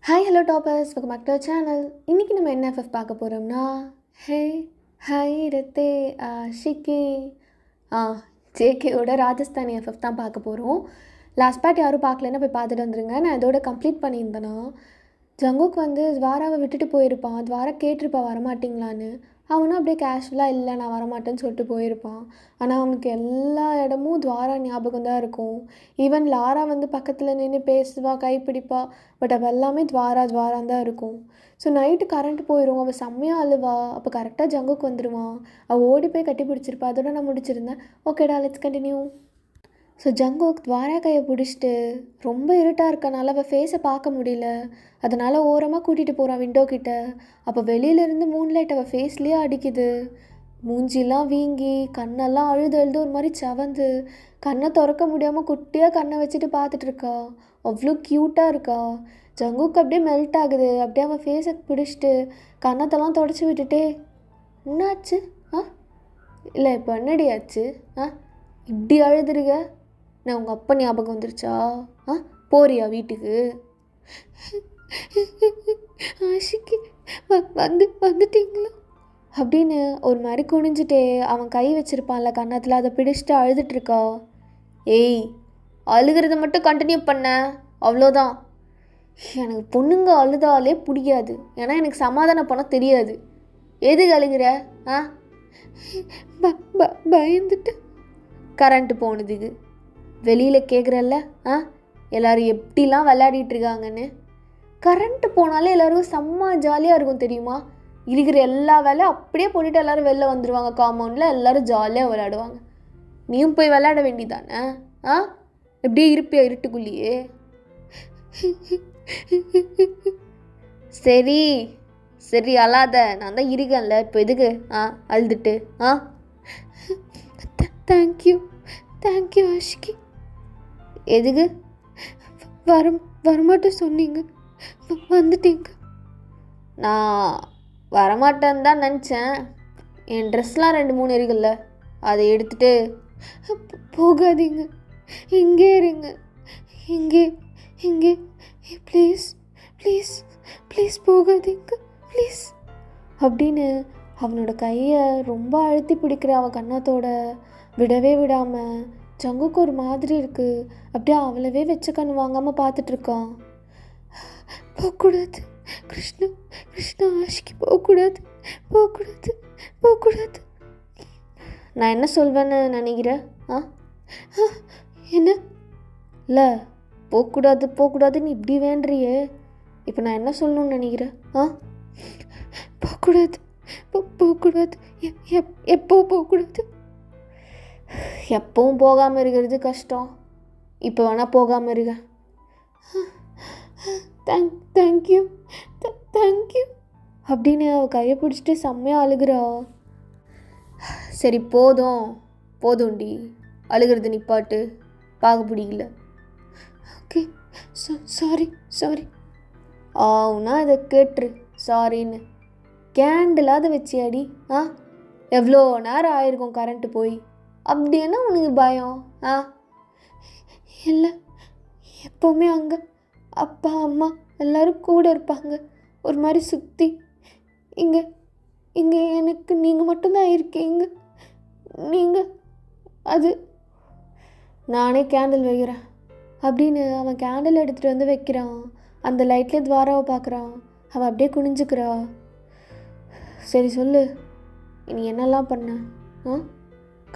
Hi hello toppers, welcome back to channel. இன்றைக்கி நம்ம என்ன எஃப்எஃப் பார்க்க போகிறோம்னா, ஹே ஹை ரத்தே ஆஷிகி ஜேகேவோட ராஜஸ்தானி எஃப்எஃப் தான் பார்க்க போகிறோம். லாஸ்ட் பார்ட் யாரும் பார்க்கலன்னா போய் பார்த்துட்டு வந்துருங்க. நான் இதோட கம்ப்ளீட் பண்ணியிருந்தேன்னா, ஜங்குக் துவாராவை விட்டுட்டு போயிருப்பான். துவாரா கேட்டிருப்பா வரமாட்டிங்களான்னு. அவனும் அப்படியே கேஷுவலாக இல்லை நான் வரமாட்டேன்னு சொல்லிட்டு போயிருப்பான். ஆனால் அவனுக்கு எல்லா இடமும் துவாரா ஞாபகம் தான் இருக்கும். ஈவன் லாரா பக்கத்தில் நின்று பேசுவா, கைப்பிடிப்பா. பட் அவள் எல்லாமே துவாரான் தான் இருக்கும். ஸோ நைட்டு கரண்ட் போயிடும், அவள் செம்மையாக அழுவா. அப்போ கரெக்டாக ஜங்குக் வந்துடுவான். அவள் ஓடி போய் கட்டி பிடிச்சிருப்பா. அதோட நான் முடிச்சிருந்தேன். ஓகேடா, லெட்ஸ் கண்டினியூ. ஸோ ஜங்குக் துவாரா கையை பிடிச்சிட்டு ரொம்ப இருட்டாக இருக்கனால அவள் ஃபேஸை பார்க்க முடியல. அதனால் ஓரமாக கூட்டிகிட்டு போகிறான் விண்டோ கிட்ட. அப்போ வெளியிலேருந்து மூன்லைட் அவள் ஃபேஸ்லேயே அடிக்குது. மூஞ்சிலாம் வீங்கி கண்ணெல்லாம் அழுது ஒரு மாதிரி செவந்து கண்ணை திறக்க முடியாமல் குட்டியாக கண்ணை வச்சுட்டு பார்த்துட்ருக்கா. அவ்வளோ க்யூட்டாக இருக்கா. ஜங்குக் அப்படியே மெல்ட் ஆகுது. அப்படியே அவள் ஃபேஸை பிடிச்சிட்டு கண்ணத்தெல்லாம் தொடச்சி விட்டுட்டே, என்னாச்சு இல்லை இப்போ என்னடி ஆச்சு இப்படி அழுதுருக? நான் உங்கள் அப்பா ஞாபகம் வந்துருச்சா? போறியா வீட்டுக்கு? ஆஷிக்கு வந்துட்டீங்களா அப்படின்னு ஒரு மாதிரி குனிஞ்சிட்டே அவன் கை வச்சுருப்பான்ல கன்னத்தில், அதை பிடிச்சிட்டு அழுதுட்ருக்கா. ஏய், அழுகிறத மட்டும் கண்டினியூ பண்ண, அவ்வளோதான். எனக்கு பொண்ணுங்க அழுதாலே பிடிக்காது. ஏன்னா எனக்கு சமாதானம் பண்ண தெரியாது. எதுக்கு அழுகிற? பயந்துட்டு. கரண்ட்டு போனதுக்கு வெளியில் கேட்குறல்ல எல்லோரும் எப்படிலாம் விளையாடிட்டுருக்காங்கன்னு. கரண்ட்டு போனாலே எல்லோரும் செம்ம ஜாலியாக இருக்கும் தெரியுமா. இருக்கிற எல்லா வேலையும் அப்படியே போட்டுட்டு எல்லோரும் வெளில வந்துடுவாங்க. காம்பவுண்டில் எல்லோரும் ஜாலியாக விளையாடுவாங்க. நீயும் போய் விளையாட வேண்டியதானே? எப்படியே இருப்பியா இருட்டுக்குள்ளேயே? சரி சரி அழாத, நான் தான் இருக்கேன்ல, இப்போ எதுக்கு அழுதுட்டு? தேங்க்யூ ஆஷிகி. எதுக்கு வரமாட்டேன் சொன்னீங்க, வந்துட்டீங்க. நான் வரமாட்டேன்னு தான் நினச்சேன். என் ட்ரெஸ்லாம் 2-3 இருக்குல்ல, அதை எடுத்துகிட்டு. போகாதீங்க, இங்கே இருங்க, இங்கே ப்ளீஸ் ப்ளீஸ் ப்ளீஸ் போகாதீங்க ப்ளீஸ் அப்படின்னு அவனோட கையை ரொம்ப அழுத்தி பிடிக்கிற அவன் கன்னத்தோட விடவே விடாமல். ஜங்குக்கு ஒரு மாதிரி இருக்குது. அப்படியே அவளவே வச்ச கண் வாங்காமல் பார்த்துட்ருக்கான். போகக்கூடாது கிருஷ்ணா ஆஷிக்கு போகக்கூடாது. நான் என்ன சொல்வேன்னு நினைக்கிறேன்? என்ன இல்லை, போகக்கூடாதுன்னு இப்படி வேண்டுறியே. இப்போ நான் என்ன சொல்லணும்னு நினைக்கிறேன்? போகக்கூடாது. எப்போ போகக்கூடாது? எப்பவும் போகாமல் இருக்கிறது கஷ்டம். இப்போ வேணால் போகாமல் இருக்க. தேங்க்யூ அப்படின்னு அவள் கையை பிடிச்சிட்டு செம்மையாக அழுகிறா. சரி போதும்டி, அழுகிறது நிப்பாட்டு, பார்க்க பிடிக்கல. Okay sorry. ஆவுனா இதை கேட்டுரு சாரின்னு. கேண்டிலாவது வச்சியாடி? எவ்வளோ நேரம் ஆயிருக்கும் கரண்ட்டு போய். அப்படி என்ன உனக்கு பயம்? இல்லை, எப்போவுமே அங்கே அப்பா அம்மா எல்லோரும் கூட இருப்பாங்க. ஒரு மாதிரி சுற்றி இங்கே எனக்கு நீங்கள் மட்டும்தான் இருக்கீங்க. நீங்கள் அது நானே கேண்டில் வைக்கிறேன் அப்படின்னு அவன் கேண்டில் எடுத்துகிட்டு வந்து வைக்கிறான். அந்த லைட்லேயே துவாராவை பார்க்குறான். அவன் அப்படியே குனிஞ்சுக்கிறா. சரி சொல்லு, நீ என்னெல்லாம் பண்ண?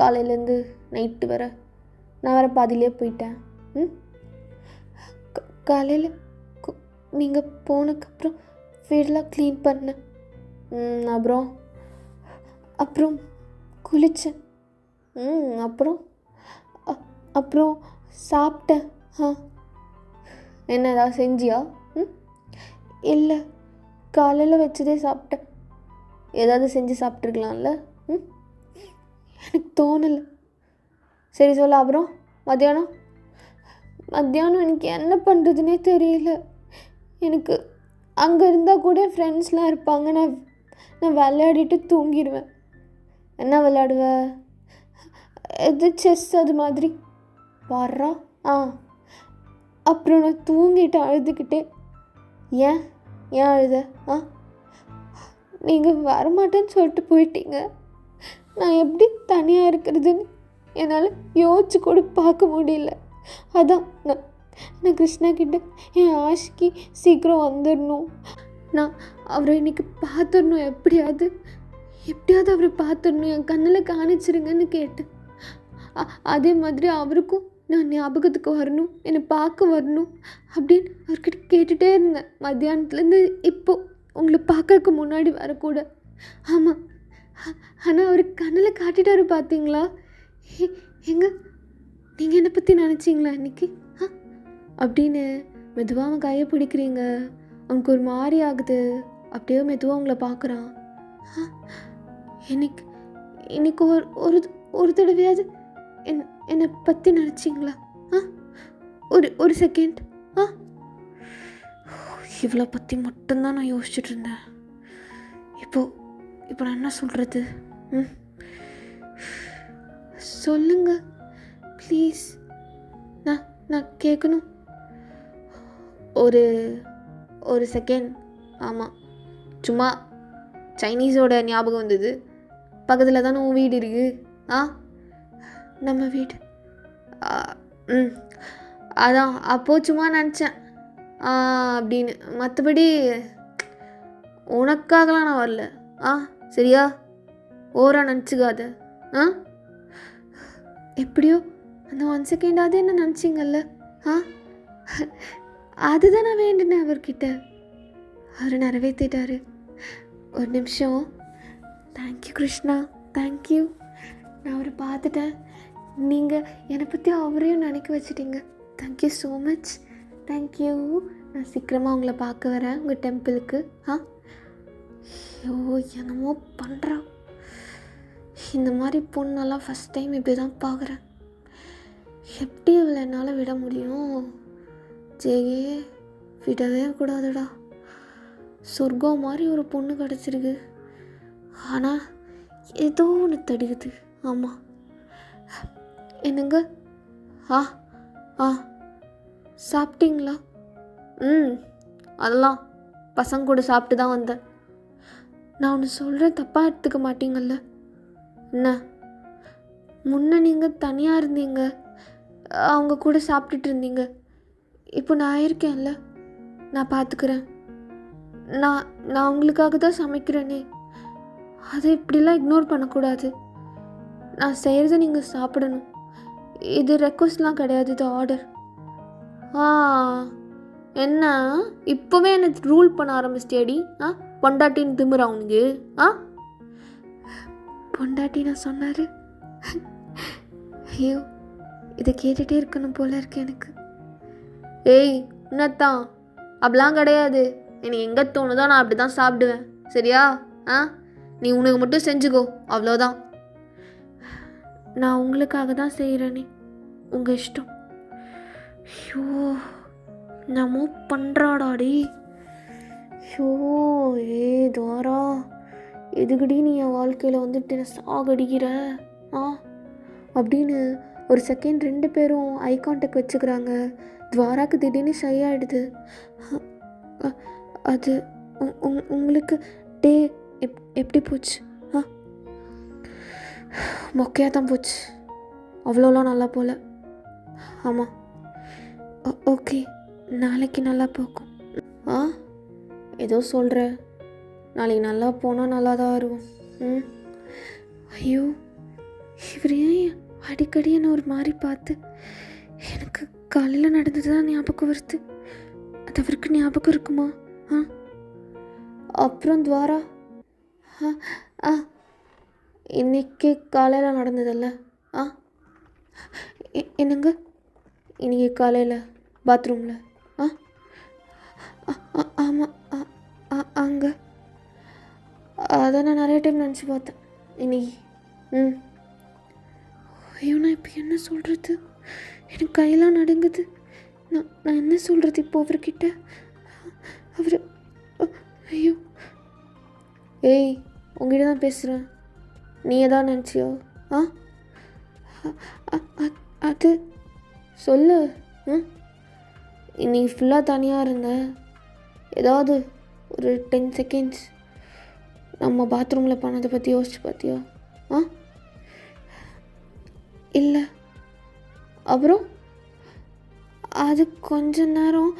காலையிலேருந்து நைட்டு வர நான் வர பாதியிலே போயிட்டேன். காலையில் நீங்கள் போனதுக்கப்புறம் வீடெலாம் க்ளீன் பண்ணேன். அப்புறம் குளித்தேன். அப்புறம் சாப்பிட்டேன். என்ன ஏதாவது செஞ்சியா? இல்லை, காலையில் வச்சதே சாப்பிட்டேன். ஏதாவது செஞ்சு சாப்பிட்ருக்கலாம்ல? எனக்கு தோணலை. சரி சொல்ல. அப்புறம் மத்தியானம் எனக்கு என்ன பண்ணுறதுனே தெரியல. எனக்கு அங்கே இருந்தால் கூட ஃப்ரெண்ட்ஸ்லாம் இருப்பாங்க. நான் விளையாடிட்டு தூங்கிடுவேன். என்ன விளையாடுவ? எது செஸ் அது மாதிரி வர்றா. அப்புறம் நான் தூங்கிட்டு அழுதுகிட்டே ஏன் ஏன் அழுத? ஆ, நீங்கள் வரமாட்டேன்னு சொல்லிட்டு போயிட்டீங்க. நான் எப்படி தனியாக இருக்கிறதுன்னு என்னால் யோசிச்சு கூட பார்க்க முடியல. அதான் நான் கிருஷ்ணா கிட்ட என் ஆஷிக்கு சீக்கிரம் வந்துடணும், நான் அவரை இன்றைக்கி பார்த்துடணும், எப்படியாவது அவரை பார்த்துடணும், என் கண்ணில் காணிச்சிருங்கன்னு கேட்டேன். அதே மாதிரி அவருக்கும் நான் ஞாபகத்துக்கு வரணும், என்னை பார்க்க வரணும் அப்படின்னு அவர்கிட்ட கேட்டுகிட்டே இருந்தேன் மத்தியானத்துலேருந்து. இப்போது உங்களை பார்க்கறதுக்கு முன்னாடி வரக்கூட. ஆமாம், ஆனால் அவர் கண்ணில் காட்டிட்டாரு பார்த்தீங்களா? எங்க நீங்கள் என்னை பற்றி நினச்சிங்களா இன்றைக்கி? அப்படின்னு மெதுவாக அவன் கையை பிடிக்கிறீங்க. அவனுக்கு ஒரு மாதிரி ஆகுது. அப்படியே மெதுவாக உங்களை பார்க்குறான். இன்னைக்கு ஒரு தடவையாவது என்னை பற்றி நினச்சிங்களா? ஒரு செகண்ட். இவ்வளோ பற்றி மட்டும்தான் நான் யோசிச்சுட்டு இருந்தேன். இப்போ நான் என்ன சொல்கிறது? சொல்லுங்க ப்ளீஸ், நான் கேட்கணும். ஒரு செகண்ட். ஆமாம், சும்மா சைனீஸோட ஞாபகம் வந்தது. பக்கத்தில் தானே உன் வீடு இருக்குது. நம்ம வீடு. அதான் அப்போது சும்மா நினச்சேன் அப்படின்னு. மற்றபடி உனக்காகலாம் நான் வரல. சரியா? ஓரா நினச்சிக்காத. எப்படியோ அந்த 1 செகண்டாவது என்ன நினச்சிங்கல்ல? அதுதான் நான் வேண்டினேன் அவர்கிட்ட. அவர் நிறைவேற்றிட்டாரு. ஒரு நிமிஷம். Thank you Krishna, thank you. நான் அவரை பார்த்துட்டேன். நீங்கள் என்னை பற்றி அவரையும் நினைக்க வச்சிட்டீங்க. Thank you so much. தேங்க்யூ. நான் சீக்கிரமாக உங்களை பார்க்க வரேன் உங்கள் டெம்பிளுக்கு. ஐயோ, என்னமோ பண்ணுறா. இந்த மாதிரி பொண்ணெல்லாம் ஃபஸ்ட் டைம் இப்படி தான் பார்க்குறேன். எப்படி இவளை என்னால் விட முடியும்? ஜெயே, விடவே கூடாதுடா. சொர்க்கம் மாதிரி ஒரு பொண்ணு கிடச்சிருக்கு. ஆனால் ஏதோ ஒன்று தடுக்குது. ஆமாம். என்னங்க? சாப்பிட்டீங்களா? அதெல்லாம் பசங்க கூட சாப்பிட்டு தான் வந்தேன். நான் ஒன்று சொல்கிறேன், தப்பாக எடுத்துக்க மாட்டீங்கல்ல? என்ன? முன்ன நீங்கள் தனியாக இருந்தீங்க, அவங்க கூட சாப்பிட்டுட்டு இருந்தீங்க. இப்போ நான் இருக்கேன்ல, நான் பார்த்துக்கிறேன். நான் உங்களுக்காக தான் சமைக்கிறேனே. அதை இப்படிலாம் இக்னோர் பண்ணக்கூடாது. நான் செய்கிறத நீங்கள் சாப்பிடணும். இது ரெக்வஸ்ட்லாம் கிடையாது, இது ஆர்டர். என்ன இப்போவே என்ன ரூல் பண்ண ஆரம்பிச்சிட்டியாடி? பொண்டாட்டின்னு திமுறா உனக்கு? பொண்டாட்டி நான் சொன்னார். ஐயோ, இதை கேட்டுகிட்டே இருக்கணும் போல இருக்கு எனக்கு. ஏய், என்னத்தான்? அப்படிலாம் கிடையாது. எனக்கு எங்கே தோணுதோ நான் அப்படி தான் சாப்பிடுவேன். சரியா? நீ உனக்கு மட்டும் செஞ்சுக்கோ, அவ்வளோதான். நான் உங்களுக்காக தான் செய்கிறேனே, உங்கள் இஷ்டம். ஐயோ, என்னமோ பண்ணுறாடாடி. ஐயோ, துவாரா, எதுக்கடி நீ என் வாழ்க்கையில் வந்துட்டு என்ன சாகடிக்கிற? அப்படின்னு ஒரு செகண்ட் 2 பேரும் ஐ கான்டாக்ட் வச்சுக்கிறாங்க. துவாராக்கு திடீர்னு ஷை ஆகிடுது. அது உங்களுக்கு டே எப்படி போச்சு? மொக்கையாக தான் போச்சு. அவ்வளோலாம் நல்லா போகல. ஆமாம், ஓகே, நாளைக்கு நல்லா போகும். ஏதோ சொல்கிற. நாளைக்கு நல்லா போனால் நல்லா தான் இருக்கும். ஐயோ, இவர் ஏன் அடிக்கடி என்ன ஒரு மாதிரி பார்த்து? எனக்கு காலையில் நடந்தது தான் ஞாபகம் வருது. அது அவருக்கு ஞாபகம் இருக்குமா? அப்புறம் துவாரா, இன்னைக்கு காலையில் நடந்ததில்ல? என்னங்க? இன்னைக்கு காலையில் பாத்ரூமில்? ஆமாம், அங்கே. அதை நான் நிறைய டைம் நினச்சி பார்த்தேன் இன்னைக்கு. ஐயோ, நான் இப்போ என்ன சொல்கிறது? எனக்கு கையெல்லாம் நடுங்குது. நான் என்ன சொல்கிறது இப்போ அவர்கிட்ட? அவர் ஐயோ, ஏய், உங்ககிட்ட தான் பேசுகிறேன். நீ எதாவது நினச்சியோ? அது சொல்லு. இன்னைக்கு ஃபுல்லாக தனியாக இருந்தேன். ஏதாவது ஒரு 10 செகண்ட்ஸ் நம்ம பாத்ரூமில் பண்ணதை பற்றி யோசிச்சு பார்த்தியா? ஆ இல்லை. அப்புறம் அது கொஞ்ச நேரம்.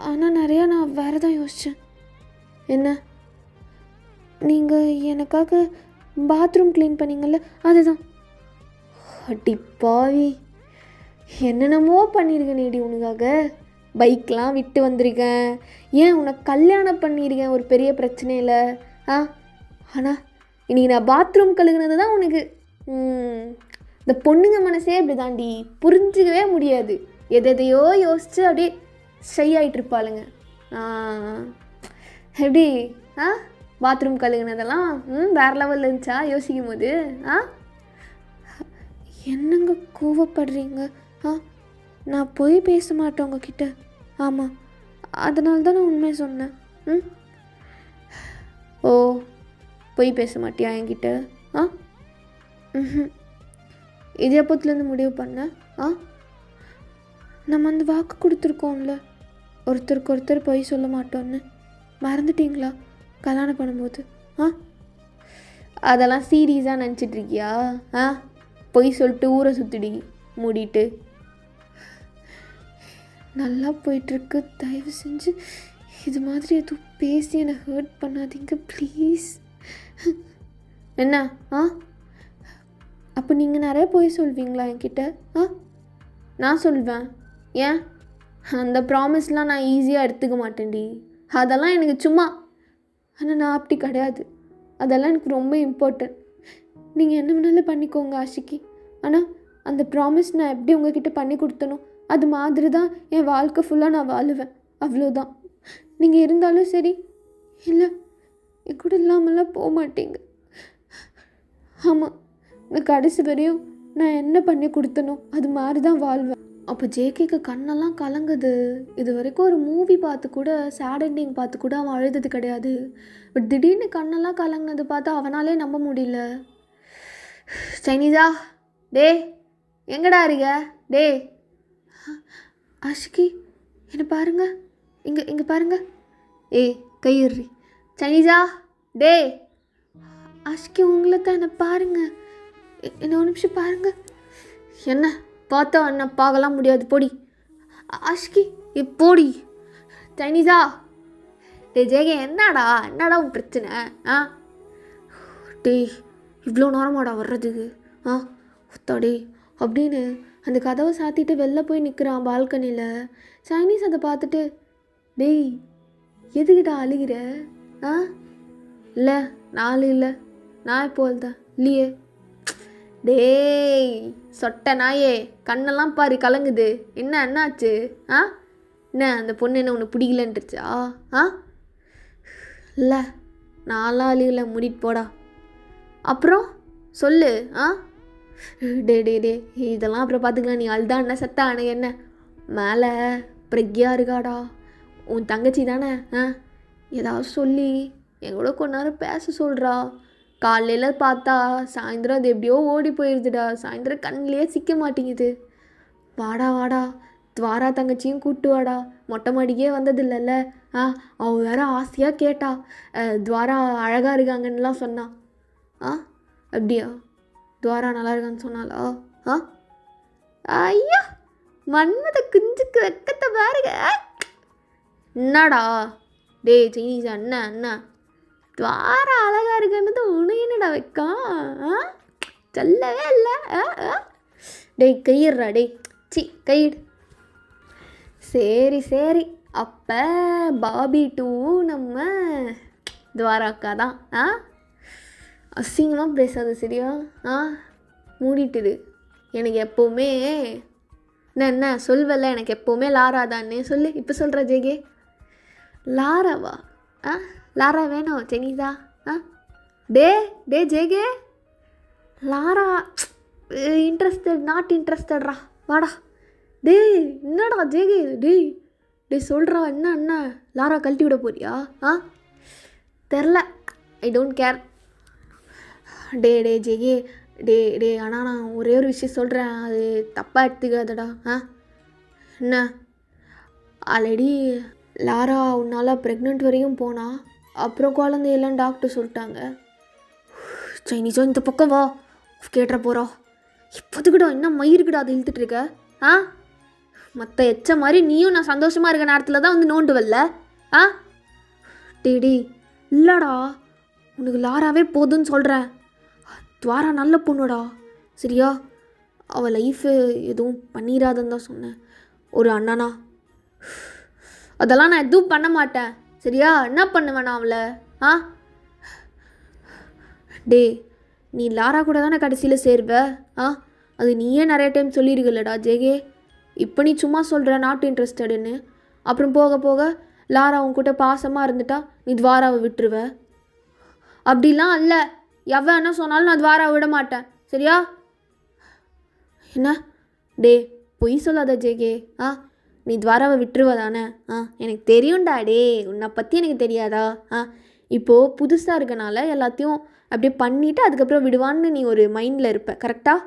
ஆனால் நிறையா நான் வேறு தான் யோசித்தேன். என்ன? நீங்கள் எனக்காக பாத்ரூம் க்ளீன் பண்ணீங்கள்ல, அதுதான். அடி பாவி, என்னென்னமோ பண்ணியிருக்கேன் நீடி உனக்காக. பைக்லாம் விட்டு வந்திருக்கேன், ஏன் உனக்கு கல்யாணம் பண்ணியிருக்கேன் ஒரு பெரிய பிரச்சனையில். ஆனால் இன்றைக்கி நான் பாத்ரூம் கழுகுனது தான் உனக்கு. இந்த பொண்ணுங்க மனசே இப்படி தாண்டி, புரிஞ்சிக்கவே முடியாது. எதையோ யோசித்து அப்படியே ஷை ஆகிட்டு இருப்பாளுங்க. எப்படி பாத்ரூம் கழுகுனதெல்லாம் வேறு லெவலில் இருந்துச்சா யோசிக்கும் போது? என்னங்க கோவப்படுறீங்க? நான் போய் பேச மாட்டேன் உங்ககிட்ட. ஆமாம், அதனால தான் நான் உண்மையை சொன்னேன். ஓ, போய் பேச மாட்டியா என்கிட்ட? இது எப்போத்துலேருந்து முடிவு பண்ண? நம்ம அந்த வாக்கு கொடுத்துருக்கோம்ல, ஒருத்தருக்கு ஒருத்தர் போய் சொல்ல மாட்டோன்னு. மறந்துட்டீங்களா கல்யாணம் பண்ணும்போது? அதெல்லாம் சீரியஸாக நினச்சிட்ருக்கியா? பொய் சொல்லிட்டு ஊரை சுற்றிடி மூடிட்டு. நல்லா போயிட்டுருக்கு, தயவு செஞ்சு இது மாதிரி எதுவும் பேசி என்னை ஹர்ட் பண்ணாதீங்க ப்ளீஸ். என்ன? அப்போ நீங்கள் நிறைய போய் சொல்வீங்களா என்கிட்ட? நான் சொல்வேன். ஏன்? அந்த ப்ராமிஸ்லாம் நான் ஈஸியாக எடுத்துக்க மாட்டேன்டி. அதெல்லாம் எனக்கு சும்மா. ஆனால் நான் அப்படி கிடையாது, அதெல்லாம் எனக்கு ரொம்ப இம்பார்ட்டன்ட். நீங்கள் என்ன வேணாலும் பண்ணிக்கோங்க ஆஷிக்கி, ஆனால் அந்த ப்ராமிஸ் நான் எப்படி உங்ககிட்ட பண்ணி கொடுத்தனோ அது மாதிரி தான் என் வாழ்க்கை ஃபுல்லாக நான் வாழுவேன், அவ்வளோதான். நீங்கள் இருந்தாலும் சரி, இல்லை என் கூட இல்லாமலாம் போக மாட்டீங்க. ஆமாம், நான் கடைசி வரையும் நான் என்ன பண்ணி கொடுத்தனோ அது மாதிரி தான் வாழ்வேன். அப்போ ஜேகேக்கு கண்ணெல்லாம் கலங்குது. இது வரைக்கும் ஒரு மூவி பார்த்து கூட, சேட் எண்டிங் பார்த்து கூட அவன் அழுதது கிடையாது. பட் திடீர்னு கண்ணெல்லாம் கலங்கினது பார்த்தா அவனாலே நம்ப முடியல. சைனிஸா, டே எங்கடா இருக்க? டே ஆஷிக்கி, என்னை பாருங்க, இங்கே பாருங்க. கையிறி. சைனிஸா, டே ஆஷிக்கி, உங்களை தான், என்னை பாருங்க, என்ன ஒரு நிமிஷம் பாருங்க. என்ன பார்த்தா என்ன பார்க்கலாம் முடியாது, போடி. ஆஷிக்கி போடி. சைனிஸா, டே ஜேகே, என்னடா உன் பிரச்சனை? டே இவ்வளோ நேரமாடா வர்றதுக்கு? ஒத்தாடே அப்படின்னு அந்த கதவை சாத்திட்டு வெளில போய் நிற்கிறான் பால்கனியில். சைனீஸ் அதை பார்த்துட்டு, டேய் எதுக்கிட்ட அழுகிற? இல்லை நான் இல்லை, நான் இப்போ தான் இல்லையே. டேய் சொட்ட நாயே, கண்ணெல்லாம் பாரு கலங்குது. என்னாச்சு? என்ன அந்த பொண்ணு என்ன உன்னை பிடிக்கலன்ட்டுருச்சா? இல்லை நான்லாம் அழுகலை, மூடிட்டு போடா. அப்புறம் சொல்லு. டே இதெல்லாம் அப்புறம் பார்த்துக்கலாம். நீ அழுதா என்ன செத்தா எனக்கு என்ன? மேலே பிரக்யா இருக்காடா, உன் தங்கச்சி தானே. ஏதாவது சொல்லி எங்கூட கொஞ்ச நேரம் பேச சொல்கிறா. காலையில் பார்த்தா சாயந்தரம் அது எப்படியோ ஓடி போயிடுதுடா. சாயந்தரம் கண்ணிலே சிக்க மாட்டேங்குது. வாடா துவாரா தங்கச்சியும் கூப்பிட்டு வாடா. மொட்டை மாடிக்கே வந்தது இல்லைல்ல. அவள் வேற ஆசையாக கேட்டா, துவாரா அழகாக இருக்காங்கன்னுலாம் சொன்னான். அப்படியா? துவாரா நல்லா இருக்கான்னு சொன்னாலா? ஐயா மன்மத குஞ்சுக்கு வெக்கத்தை பாருங்க. என்னடா டே சைனீஸா, என்ன துவாரா அழகாக இருக்குன்றது உனக்கு என்னடா வைக்கான்? சொல்லவே இல்லை. டேய் கையிடுறா, டேய் கையிடு. சரி அப்போ பாபி டூ நம்ம துவாராக்கா தான். அசிங்கமாக பேசாது சரியா? மூடிட்டுது. எனக்கு எப்போவுமே என்ன சொல்வல, எனக்கு எப்போவுமே லாரா தானே சொல்லு. இப்போ சொல்கிற ஜேகே லாராவா? லாரா வேணும் சைனீஸா? டே ஜேகே, லாரா நாட் இன்ட்ரெஸ்டட்ரா, வாடா. டேய் என்னடா ஜேகே, டே சொல்கிறா. என்ன லாரா கழட்டி விட போறியா? தெரில, ஐ டோன்ட் கேர். டே ஜேகே, டே ஆனால் நான் ஒரே ஒரு விஷயம் சொல்கிறேன், அது தப்பாக எடுத்துக்காதடா. என்ன? ஆல்ரெடி லாரா உன்னால் ப்ரெக்னென்ட் வரையும் போனா, அப்புறம் குழந்தையெல்லாம் டாக்டர் சொல்லிட்டாங்க. சைனீஸோ இந்த பக்கம் வா, கேட்டுற போகிறா. இப்போதுக்கிட்ட என்ன மயிருக்குடா அதை இழுத்துட்டு இருக்க? ஆ, மற்ற எச்ச மாதிரி நீயும் நான் சந்தோஷமாக இருக்க நேரத்தில் தான் வந்து நோண்டு வரல. ஆ டேடி இல்லைடா, உனக்கு லாராவே போதுன்னு சொல்கிறேன். துவாரா நல்ல பொண்ணுடா, சரியா? அவள் லைஃபு எதுவும் பண்ணிடாதுன்னு தான் சொன்னேன். ஒரு அண்ணனா அதெல்லாம் நான் எதுவும் பண்ண மாட்டேன், சரியா? என்ன பண்ணுவேன் நான் அவளை? ஆ டே, நீ லாரா கூட தானே கடைசியில் சேருவ. ஆ அது நீயே நிறைய டைம் சொல்லியிருக்கலடா ஜேகே. இப்போ நீ சும்மா சொல்கிற நாட் இன்ட்ரெஸ்டடுன்னு. அப்புறம் போக போக லாரா உன்கிட்ட பாசமாக இருந்துட்டா நீ துவாராவை விட்டுருவ. அப்படிலாம் அல்ல, எவன் என்ன சொன்னாலும் நான் துவாராவை விட மாட்டேன், சரியா? என்ன டே, பொய் சொல்லாத ஜேகே. ஆ நீ துவாராவை விட்டுருவ தானே? எனக்கு தெரியும்டா டே, உன்னை பற்றி எனக்கு தெரியாதா? இப்போது புதுசாக இருக்கனால எல்லாத்தையும் அப்படியே பண்ணிவிட்டு அதுக்கப்புறம் விடுவான்னு நீ ஒரு மைண்டில் இருப்ப, கரெக்டாக?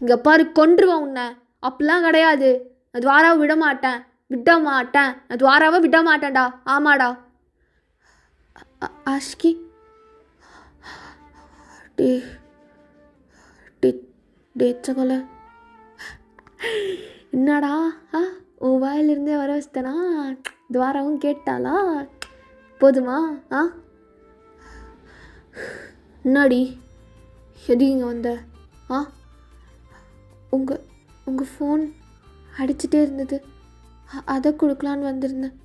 இங்கே பாரு, கொன்றுவான் உன்னை. அப்படிலாம் கிடையாது. நான் துவாராவை விட மாட்டேன், நான் துவாராவை விட மாட்டேன்டா. ஆமாடா. ஆஷ்கி டே டே டே சகல என்னடா? உன் வாயிலிருந்தே வர வச்சிட்டனா? துவாராவும் கேட்டாளா? போதுமா? என்னாடி, எது இங்கே வந்த? உங்கள் ஃபோன் அடிச்சுட்டே இருந்தது, அதை கொடுக்கலான்னு வந்திருந்தேன்.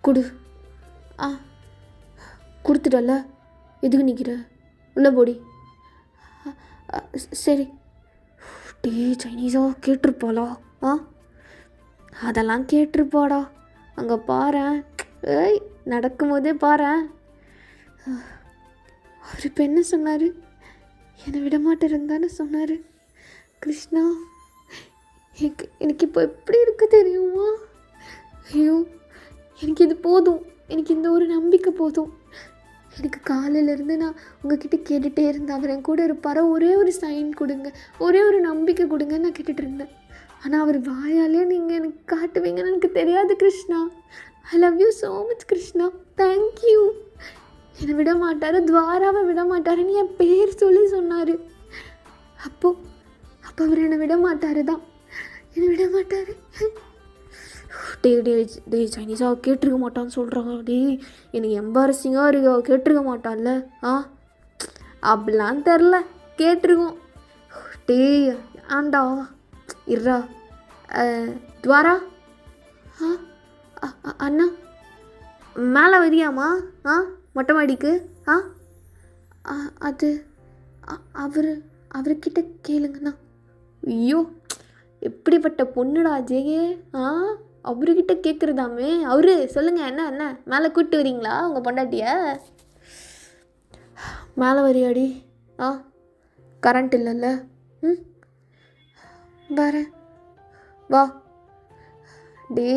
கொடு. கொடுத்துட்டல, எதுக்கு நிற்கிற? உள்ள போடி. சரி. டே சைனீஸா கேட்டிருப்பாளா? அதெல்லாம் கேட்டிருப்பாடா. அங்கே பாரேன், ஏய் நடக்கும்போதே பாரேன். அவர் இப்போ என்ன சொன்னார்? என்னை விட மாட்டேன்னு தானே சொன்னார். கிருஷ்ணா, எனக்கு இப்போ எப்படி இருக்கு தெரியுமா? ஐயோ, எனக்கு இது போதும். எனக்கு இந்த ஒரு நம்பிக்கை போதும். எனக்கு காலையிலேருந்து நான் உங்ககிட்ட கேட்டுகிட்டே இருந்தேன், அவர் என் கூட இருப்பாரா, ஒரே ஒரு சைன் கொடுங்க, ஒரே ஒரு நம்பிக்கை கொடுங்கன்னு நான் கேட்டுட்டு இருந்தேன். ஆனால் அவர் வாயாலே நீங்கள் எனக்கு காட்டுவீங்கன்னு எனக்கு தெரியாது Krishna. I love you so much Krishna, thank you. என்னை விட மாட்டார், துவாராவை விட மாட்டாருன்னு என் பேர் சொல்லி சொன்னார். அப்போ அவர் என்னை விட மாட்டார் தான், என்னை விட மாட்டார். டே சைனீஸா கேட்டிருக்க மாட்டான்னு சொல்கிறாங்க. டே எனக்கு எம்பாரசிங்காக இருக்கு, அவள் கேட்டிருக்க மாட்டான்ல. அப்படிலாம் தெரில, கேட்டிருக்கோம். டே ஆண்டா இர்ரா. துவாரா, அண்ணா மேலே வரியாமா? மொட்டை மாடிக்கு. அது அவர்கிட்ட கேளுங்கண்ணா. ஐயோ, எப்படிப்பட்ட பொண்ணுடா ஜெயே. அவர்கிட்ட கேட்குறதாமே. அவரு சொல்லுங்கள், என்ன மேலே கூப்பிட்டு வரீங்களா உங்கள் பொண்டாட்டிய? மேலே வரியாடி? கரண்ட் இல்லைல்ல? வரேன், வா. டே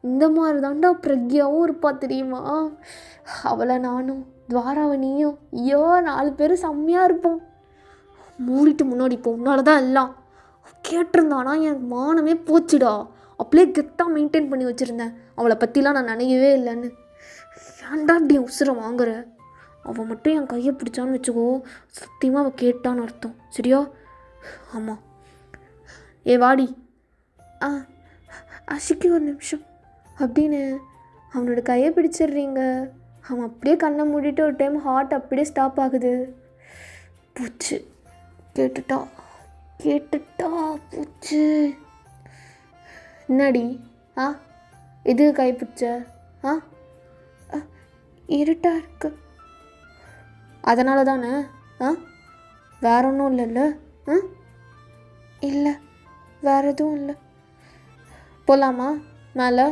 இந்த மாதிரி தாண்டா பிரக்யாவும் இருப்பா தெரியுமா? அவளை நானும் துவாராவை நீயும், ஐயோ 4 பேரும் செம்மையாக இருப்போம். மூடிட்டு முன்னாடி இப்போ உன்னால தான் எல்லாம். கேட்டிருந்தானா எனக்கு மானமே போச்சுடா. அப்படியே கெத்தாக மெயின்டைன் பண்ணி வச்சுருந்தேன். அவளை பற்றிலாம் நான் நினைக்கவே இல்லைன்னு. ஏன்டா இப்படி உசுரை வாங்குற? அவள் மட்டும் என் கையை பிடிச்சான்னு வச்சுக்கோ, சத்தியமாக அவள் கேட்டான்னு அர்த்தம், சரியா? ஆமாம். ஏ வாடி. அஷிக்கு ஒரு நிமிஷம் அப்படின்னு அவனோட கையை பிடிச்சிடுறீங்க. அவன் அப்படியே கண்ணை மூடிட்டு ஒரு டைம் ஹார்ட் அப்படியே ஸ்டாப் ஆகுது. பூச்சு கேட்டுட்டா பூச்சு. என்னடி? எது கை பிடிச்ச? இருட்டா இருக்கு, அதனால தானே? வேற ஒன்றும் இல்லைல்ல? இல்லை, வேற எதுவும் இல்லை. போகலாமா மேலே?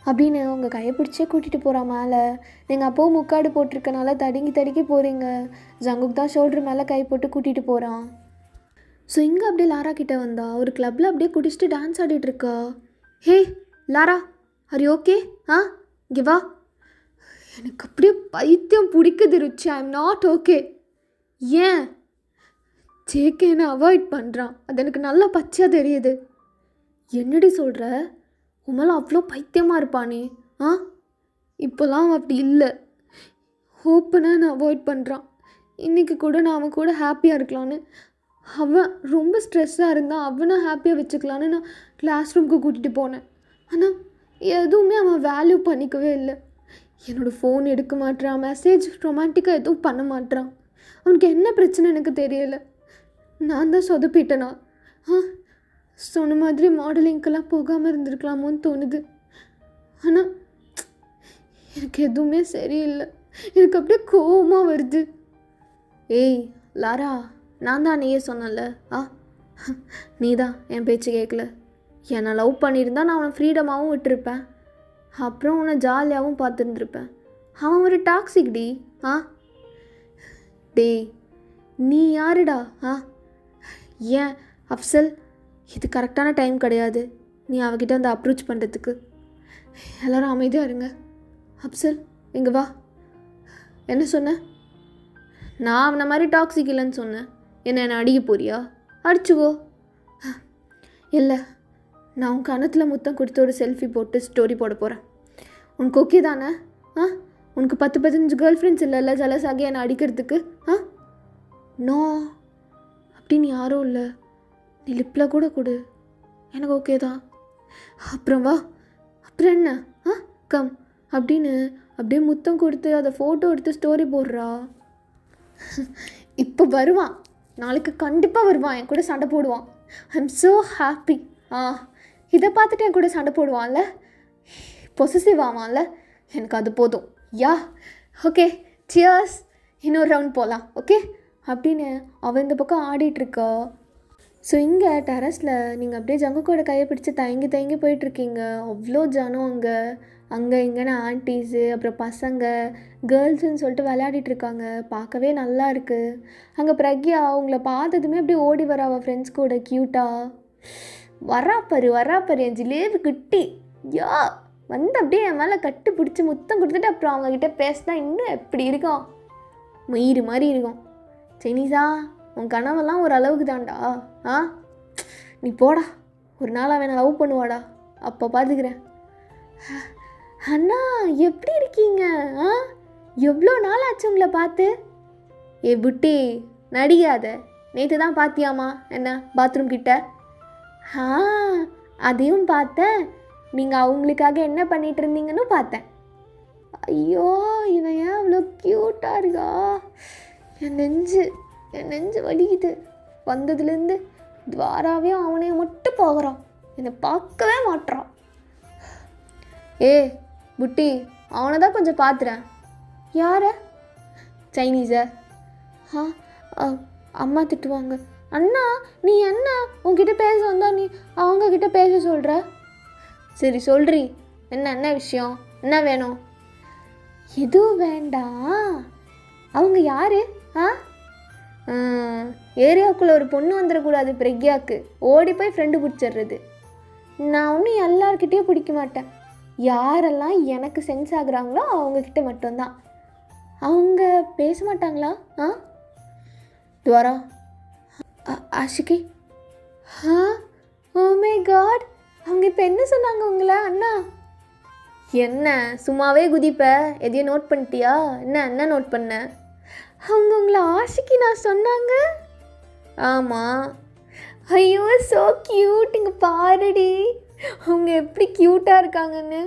அப்படின்னு உங்கள் கையை பிடிச்சே கூட்டிகிட்டு போகிறான் மேலே. நீங்கள் அப்போது முக்காடு போட்டிருக்கனால தடுக்கி போகிறீங்க. ஜங்குக் தான் ஷோல்டர் மேலே கை போட்டு கூட்டிகிட்டு போகிறான். ஸோ இங்கே அப்படியே லாரா கிட்டே வந்தா ஒரு கிளப்பில் அப்படியே குடிச்சிட்டு டான்ஸ் ஆடிட்டுருக்கா. Hey Laura, are you okay? இங்கே வா. எனக்கு அப்படியே பைத்தியம் பிடிக்குது Ruchi. I am not okay. ஏன்? ஜேகேன்னு அவாய்ட் பண்ணுறான், அது எனக்கு நல்லா பச்சையாக தெரியுது. என்னடி சொல்கிற? உமேல அவ்வளோ பைத்தியமாக இருப்பானே. ஆ, இப்போலாம் அவன் அப்படி இல்லை. ஓப்பனாக நான் அவாய்ட் பண்ணுறான். இன்றைக்கி கூட நான் அவன் கூட ஹாப்பியாக இருக்கலான்னு, அவன் ரொம்ப ஸ்ட்ரெஸ்ஸாக இருந்தான், அவனை ஹாப்பியாக வச்சுக்கலான்னு நான் கிளாஸ் ரூமுக்கு கூட்டிகிட்டு போனேன். ஆனால் எதுவுமே அவன் வேல்யூ பண்ணிக்கவே இல்லை. என்னோடய ஃபோன் எடுக்க மாட்றான், மெசேஜ் ரொமான்டிக்காக எதுவும் பண்ண மாட்றான். அவனுக்கு என்ன பிரச்சனை எனக்கு தெரியலை. நான் தான் சொதப்பிட்டேனா? சொன்ன மாதிரி மாடலிங்க்கெல்லாம் போகாமல் இருந்திருக்கலாமோன்னு தோணுது. ஆனால் எனக்கு எதுவுமே சரியில்லை. எனக்கு அப்படியே கோவமாக வருது. ஏய் லாரா, நான் தான் நீயே சொன்னல. நீ தான் என் பேச்சு கேட்கல. என்னை லவ் பண்ணியிருந்தா நான் அவனை ஃப்ரீடமாகவும் விட்டுருப்பேன், அப்புறம் உன்னை ஜாலியாகவும் பார்த்துருந்துருப்பேன். அவன் ஒரு டாக்ஸிக் டி. டேய் நீ யாருடா? ஏன் அஃப்சல், இது கரெக்டான டைம் கிடையாது நீ அவகிட்ட வந்து அப்ரோச் பண்ணுறதுக்கு. எல்லோரும் அமைதியாக இருங்க. அஃப்சல் இங்கே வா. என்ன சொன்ன? நான் அவனை மாதிரி டாக்ஸிக் இல்லைன்னு சொன்னேன். என்ன அடிக்க போறியா? அடிச்சுக்கோ. இல்லை, நான் உன் கணத்தில் முத்தம் கொடுத்து ஒரு செல்ஃபி போட்டு ஸ்டோரி போட போகிறேன். உனக்கு ஓகே தானே? உனக்கு 10-15 கேர்ள் ஃப்ரெண்ட்ஸ் இல்லைல்ல ஜலஸ் ஆகி என்னை அடிக்கிறதுக்கு? நோ, அப்படின்னு யாரும் இல்லை. நீ லிப்பில் கூட கொடு, எனக்கு ஓகே தான். அப்புறம் வா. அப்புறம் என்ன? கம் அப்படின்னு அப்படியே முத்தம் கொடுத்து அதை ஃபோட்டோ எடுத்து ஸ்டோரி போடுறா. இப்போ வருவான், நாளைக்கு கண்டிப்பாக வருவான், என் கூட சண்டை போடுவான். I am so happy. இதை பார்த்துட்டு என் கூட சண்டை போடுவான்ல, பொசசிவ் ஆவான்ல, எனக்கு அது போதும். யா ஓகே, சியர்ஸ், இன்னொரு ரவுண்ட் போகலாம் ஓகே அப்படின்னு அவன் இந்த பக்கம் ஆடிட்டுருக்கா. ஸோ இங்கே டெரஸில் நீங்கள் அப்படியே ஜங்குக்கோட கையை பிடிச்சி தயங்கி போயிட்டுருக்கீங்க. அவ்வளோ ஜனம் அங்கே இங்கேன்னு ஆன்ட்டிஸு, அப்புறம் பசங்க, கேர்ள்ஸுன்னு சொல்லிட்டு விளையாடிட்டுருக்காங்க. பார்க்கவே நல்லா இருக்குது. அங்கே பிரக்யா அவங்கள பார்த்ததுமே அப்படியே ஓடி வரா அவள் ஃப்ரெண்ட்ஸ் கூட க்யூட்டாக. வராப்பாரு என் ஜிலேபி குட்டி. யா வந்து அப்படியே என் மேலே கட்டு பிடிச்சி முத்தம் கொடுத்துட்டு அப்புறம் அவங்கக்கிட்ட பேசினா இன்னும் எப்படி இருக்கும், மயிறு மாதிரி இருக்கும். சைனீஸா, உன் கனவெல்லாம் ஒரு அளவுக்கு தான்டா. நீ போடா, ஒரு நாள் அவன் லவ் பண்ணுவாடா, அப்போ பார்த்துக்கிறேன். அண்ணா எப்படி இருக்கீங்க? எவ்வளோ நாள் ஆச்சு உங்களை பார்த்து. ஏ புட்டி நடிகாத, நேற்று தான் பார்த்தியாமா என்ன பாத்ரூம் கிட்ட? அதையும் பார்த்தேன். நீங்கள் அவங்களுக்காக என்ன பண்ணிகிட்டு இருந்தீங்கன்னு பார்த்தேன். ஐயோ இவன் ஏன் அவ்வளோ க்யூட்டாக இருக்கா? என் நெஞ்சு வலிக்குது. வந்ததுலேருந்து துவாராவையும் அவனையும் மட்டும் போகிறான், என்னை பார்க்கவே மாட்டுறான். ஏ புட்டி, அவனை தான் கொஞ்சம் பார்த்துறேன். யார? சைனீஸை. அம்மா திட்டுவாங்க. அண்ணா நீ என்ன உன்கிட்ட பேச வந்தா நீ அவங்கக்கிட்ட பேச சொல்கிற? சரி சொல்கிறீ, என்ன விஷயம், என்ன வேணும்? எதுவும் வேண்டாம். அவங்க யார்? ஏரியாவுக்குள்ளே ஒரு பொண்ணு வந்துடக்கூடாது பிரக்யாவுக்கு, ஓடி போய் ஃப்ரெண்டு பிடிச்சிடுறது. நான் ஒன்றும் எல்லார்கிட்டேயும் பிடிக்க மாட்டேன். யாரெல்லாம் எனக்கு சென்ஸ் ஆகுறாங்களோ அவங்கக்கிட்ட மட்டும்தான். அவங்க பேச மாட்டாங்களா? துவாரா, ஆஷிகி. ஓ மை காட், அவங்க இப்போ என்ன சொன்னாங்க உங்களை? அண்ணா என்ன சும்மாவே குதிப்ப, எதையும் நோட் பண்ணிட்டியா? என்ன நோட் பண்ண? அவங்க உங்களை ஆஷிக்கி நான் சொன்னாங்க. ஆமாம். ஐயோ ஸோ க்யூட், இங்கே பாருடி அவங்க எப்படி க்யூட்டாக இருக்காங்கன்னு.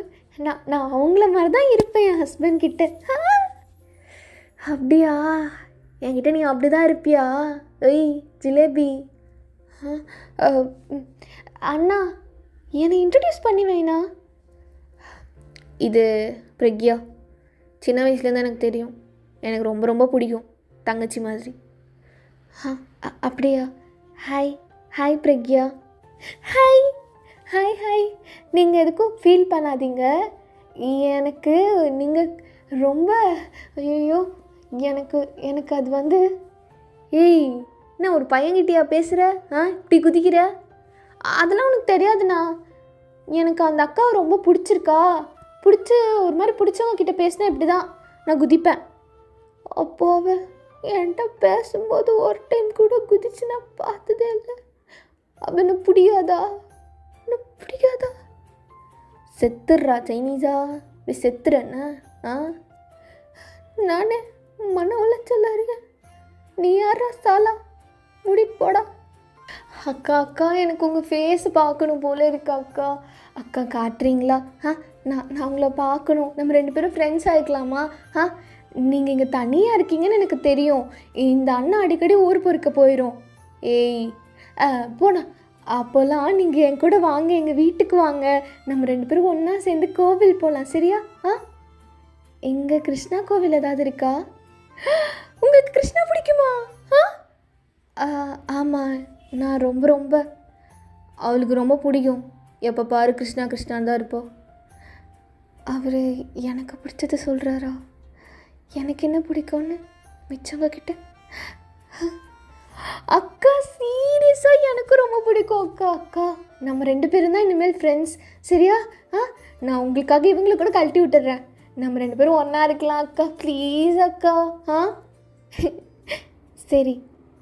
நான் அவங்கள மாதிரி தான் இருப்பேன் என் ஹஸ்பண்ட் கிட்ட. அப்படியா? என்கிட்ட நீ அப்படி தான் இருப்பியா? ஒய் ஜிலேபி. அண்ணா என்னை இன்ட்ரடியூஸ் பண்ணி வைண்ணா. இது பிரக்யா, சின்ன வயசுலேருந்து எனக்கு தெரியும், எனக்கு ரொம்ப ரொம்ப பிடிக்கும், தங்கச்சி மாதிரி. அப்படியா? ஹாய் பிரக்யா. ஹாய். நீங்கள் எதுக்கும் ஃபீல் பண்ணாதீங்க. எனக்கு நீங்கள் ரொம்ப ஐயோ எனக்கு அது வந்து. ஏய் என்ன ஒரு பையன்கிட்டயா பேசுகிற? இப்படி குதிக்கிற? அதெல்லாம் உனக்கு தெரியாதுண்ணா. எனக்கு அந்த அக்காவை ரொம்ப பிடிச்சிருக்கா, ஒரு மாதிரி பிடிச்சவங்க கிட்ட பேசினா இப்படி தான் நான் குதிப்பேன். அப்போ அவ என்கிட்ட பேசும்போது ஒரு டைம் கூட குதிச்சு நான் பார்த்ததே இல்லை. அவனை பிடிக்காதா? உனக்கு பிடிக்காதா? செத்துடுறா சைனீஸா, இப்படி செத்துறேன்னா? ஆ, நானே மன உளைச்சல்ல இருக்கேன். நீ யாரா சாலா? மூடிட்டு போடா. அக்கா அக்கா, எனக்கு உங்கள் ஃபேஸ் பார்க்கணும் போல இருக்கு அக்கா. அக்கா காட்டுறீங்களா? நான் உங்களை பார்க்கணும். நம்ம 2 பேரும் ஃப்ரெண்ட்ஸ் ஆகிக்கலாமா? நீங்கள் இங்கே தனியாக இருக்கீங்கன்னு எனக்கு தெரியும். இந்த அண்ணா அடிக்கடி ஊர் பொறுக்க போயிடும். ஏய் போனா அப்போல்லாம் நீங்கள் என் கூட வாங்க, எங்கள் வீட்டுக்கு வாங்க. நம்ம 2 பேரும் ஒன்றா சேர்ந்து கோவில் போகலாம், சரியா? எங்கே கிருஷ்ணா கோவில் ஏதாவது இருக்கா? உங்களுக்கு கிருஷ்ணா பிடிக்குமா? ஆமாம், நான் ரொம்ப ரொம்ப அவளுக்கு ரொம்ப பிடிக்கும். எப்போ பாரு கிருஷ்ணா கிருஷ்ணான் தான் இருப்போம். அவர் எனக்கு பிடிச்சது சொல்கிறாரா? எனக்கு என்ன பிடிக்கும்னு மிச்சவங்க கிட்ட? அக்கா சீரியஸாக எனக்கு ரொம்ப பிடிக்கும் அக்கா. அக்கா நம்ம 2 பேரும் தான் இனிமேல் ஃப்ரெண்ட்ஸ், சரியா? நான் உங்களுக்காக இவங்களை கூட கழட்டி விட்டுடுறேன். நம்ம 2 பேரும் ஒன்றா இருக்கலாம் அக்கா, ப்ளீஸ் அக்கா. சரி,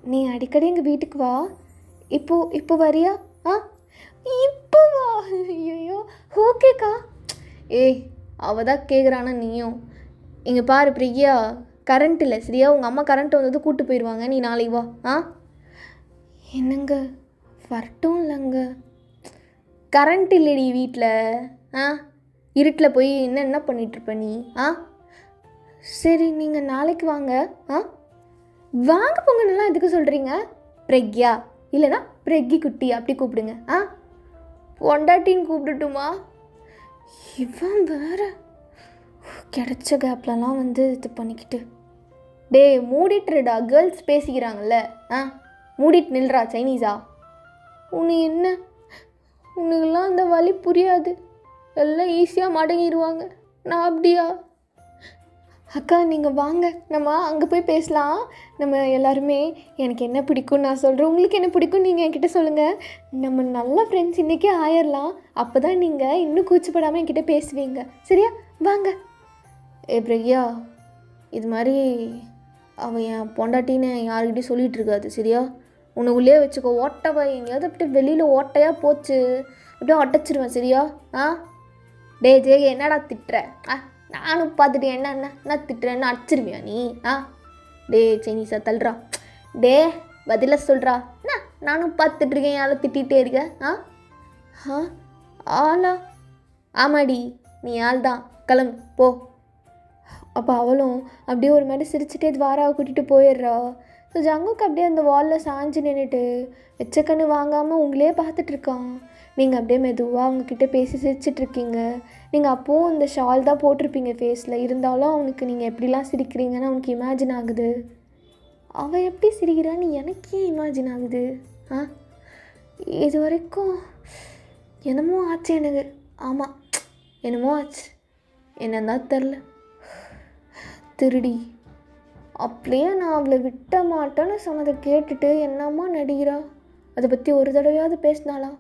நீ அடிக்கடி எங்கள் வீட்டுக்கு வா. இப்போ வரியா? இப்போ வா. ஐயோ ஓகேக்கா. ஏய், அவள் தான் கேட்குறானா நீயும்? இங்கே பாரு பிரியா, கரண்ட் இல்லை, சரியா? உங்கள் அம்மா கரண்ட் வந்தது கூப்பிட்டு போயிடுவாங்க. நீ நாளைக்கு வா. என்னங்க வரட்டும் இல்லைங்க? கரண்ட் இல்லைடி வீட்டில். இருட்டில் போய் என்ன பண்ணிகிட்ருப்ப நீ? சரி, நீங்கள் நாளைக்கு வாங்க. வாங்க போங்கன்னெல்லாம் எதுக்கு சொல்கிறீங்க? பிரக்யா இல்லைனா பிரக்கி குட்டி அப்படி கூப்பிடுங்க. பொண்டாட்டின்னு கூப்பிட்டுட்டுமா? இவன் வேற கிடைச்ச கேப்லலாம் வந்து இது பண்ணிக்கிட்டு. டே மூடிட்டுடா, கேர்ள்ஸ் பேசிக்கிறாங்கல்ல. மூடிட்டு நில்றா சைனீஸா. உனக்கெல்லாம் அந்த வழி புரியாது. எல்லாம் ஈஸியாக மடங்கிடுவாங்க. நான் அப்படியா? அக்கா நீங்கள் வாங்க, நம்ம அங்கே போய் பேசலாம். நம்ம எல்லாருமே எனக்கு என்ன பிடிக்கும் நான் சொல்கிறேன், உங்களுக்கு என்ன பிடிக்கும் நீங்கள் என்கிட்ட சொல்லுங்கள். நம்ம நல்ல ஃப்ரெண்ட்ஸ் இன்றைக்கே ஆயிடலாம். அப்போ தான் நீங்கள் இன்னும் கூச்சப்படாமல் என்கிட்ட பேசுவீங்க, சரியா? வாங்க. பிரக்யா, இது மாதிரி அவன் என் பொண்டாட்டின்னு யாருக்கிட்டையும் சொல்லிகிட்டு இருக்காது, சரியா? உன்னை உள்ளே வச்சுக்கோ. ஓட்டவை எங்கேயாவது அப்படியே வெளியில் ஓட்டையாக போச்சு அப்படியே ஒட்டச்சிருவேன், சரியா? டே ஜே, என்னடா திட்டுற? நானும் பார்த்துட்டு என்ன திட்டுறேன்னு அடிச்சிருவியா நீ? டே சைனீஸா தள்ளுறா. டே பதில சொல்கிறா. நானும் பார்த்துட்ருக்கேன், யாரை திட்டிகிட்டே இருக்க? ஆளா? ஆமாடி, நீ ஆள் தான், கிளம்பு போ. அப்போ அவளும் அப்படியே ஒரு மாதிரி சிரிச்சுட்டே துவாராவை கூட்டிகிட்டு போயிடுறா. ஸோ ஜங்குக்கு அப்படியே அந்த வாலில் சாஞ்சு நின்றுட்டு எச்சக்கண்ணு வாங்காமல் உங்களே பார்த்துட்ருக்கான். நீங்கள் அப்படியே மெதுவாக அவங்கக்கிட்ட பேசி சிரிச்சிட்ருக்கீங்க. நீங்கள் அப்போது இந்த ஷால் தான் போட்டிருப்பீங்க ஃபேஸில். இருந்தாலும் அவனுக்கு நீங்கள் எப்படிலாம் சிரிக்கிறீங்கன்னு அவனுக்கு இமேஜின் ஆகுது. அவள் எப்படி சிரிக்கிறான்னு எனக்கே இமேஜின் ஆகுது. இது வரைக்கும் என்னமோ ஆச்சு எனக்கு. ஆமாம், என்னமோ ஆச்சு. என்னதான் தெரில. திருடி அப்படியே நான் அவளை விட்ட மாட்டேன்னு சொன்னதை கேட்டுட்டு என்னம்மா நடிகிறா? அதை பற்றி ஒரு தடவையாவது பேசினாளா?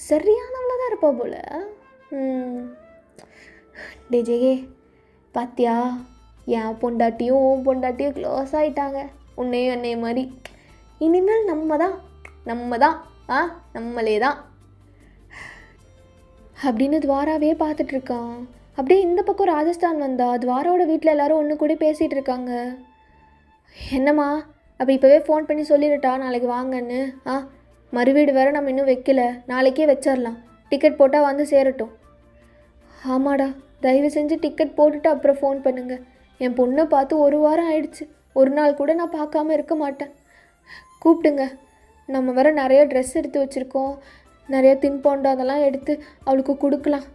சரியானவள தான் இருப்பா போல. டே ஜெயே, பாத்தியா? என் பொண்டாட்டியும் க்ளோஸ் ஆகிட்டாங்க, உன்னையும் என்னைய மாதிரி. இனிமேல் நம்ம தான் நம்மளே தான் அப்படின்னு துவாராவே பார்த்துட்ருக்கான். அப்படியே இந்த பக்கம் ராஜஸ்தான் வந்தா துவாராவோட வீட்டில் எல்லோரும் ஒன்று கூட பேசிகிட்டு இருக்காங்க. என்னம்மா, அப்போ இப்போவே ஃபோன் பண்ணி சொல்லிடட்டா நாளைக்கு வாங்கன்னு? மறுவீடு வேறு நம்ம இன்னும் வைக்கல, நாளைக்கே வச்சிடலாம். டிக்கெட் போட்டால் வந்து சேரட்டும். ஆமாடா, தயவு செஞ்சு டிக்கெட் போட்டுட்டு அப்புறம் ஃபோன் பண்ணுங்கள். என் பொண்ணை பார்த்து 1 வாரம் ஆயிடுச்சு. ஒரு நாள் கூட நான் பார்க்காம இருக்க மாட்டேன். கூப்பிடுங்க. நம்ம வேறு நிறைய ட்ரெஸ் எடுத்து வச்சுருக்கோம், நிறைய தின்போண்டா அதெல்லாம் எடுத்து அவளுக்கு கொடுக்கலாம்.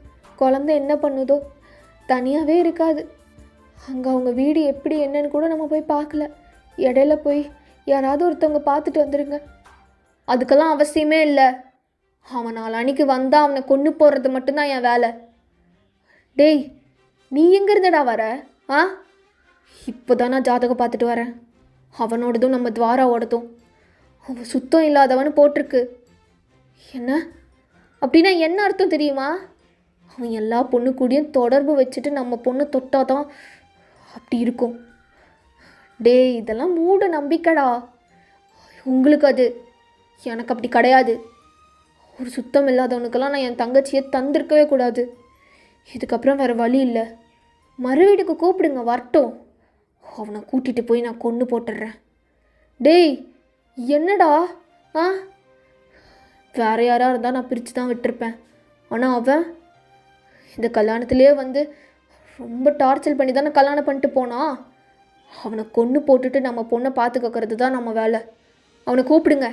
குழந்தை என்ன பண்ணுதோ, தனியாகவே இருக்காது. அங்கே அவங்க வீடு எப்படி என்னன்னு கூட நம்ம போய் பார்க்கல. இடையில போய் யாராவது ஒருத்தவங்க பார்த்துட்டு வந்துடுங்க. அதுக்கெல்லாம் அவசியமே இல்லை. அவன் நாளானிக்கு வந்தால் அவனை கொண்டு போடுறது மட்டும்தான் என் வேலை. டேய், நீ எங்கே இருந்தடா வர? இப்போ தான் நான் ஜாதகம் பார்த்துட்டு வரேன். அவனோடதும் நம்ம துவாராவோடதும் அவன் சுத்தம் இல்லாதவனு போட்டிருக்கு. என்ன அப்படின்னா என்ன அர்த்தம் தெரியுமா? அவன் எல்லா பொண்ணு கூடயும் தொடர்பு வச்சுட்டு நம்ம பொண்ணு தொட்டாதான் அப்படி இருக்கும். டேய், இதெல்லாம் மூட நம்பிக்கைடா உங்களுக்கு. அது எனக்கு அப்படி கிடையாது. ஒரு சுத்தம் இல்லாதவனுக்கெல்லாம் நான் என் தங்கச்சியை தந்திருக்கவே கூடாது. இதுக்கப்புறம் வேறு வழி இல்லை. மறு வீட்டுக்கு கூப்பிடுங்க, வரட்டும். அவனை கூட்டிகிட்டு போய் நான் கொன்று போட்டுடுறேன். டேய் என்னடா? ஆ, வேறு யாராக இருந்தால் நான் பிரித்து தான் விட்டுருப்பேன். ஆனால் அவன் இந்த கல்யாணத்துலேயே வந்து ரொம்ப டார்ச்சர் பண்ணி தானே கல்யாணம் பண்ணிட்டு போனான். அவனை கொன்று போட்டுட்டு நம்ம பொண்ணை பார்த்துக்கிறது தான் நம்ம வேலை. அவனை கூப்பிடுங்க.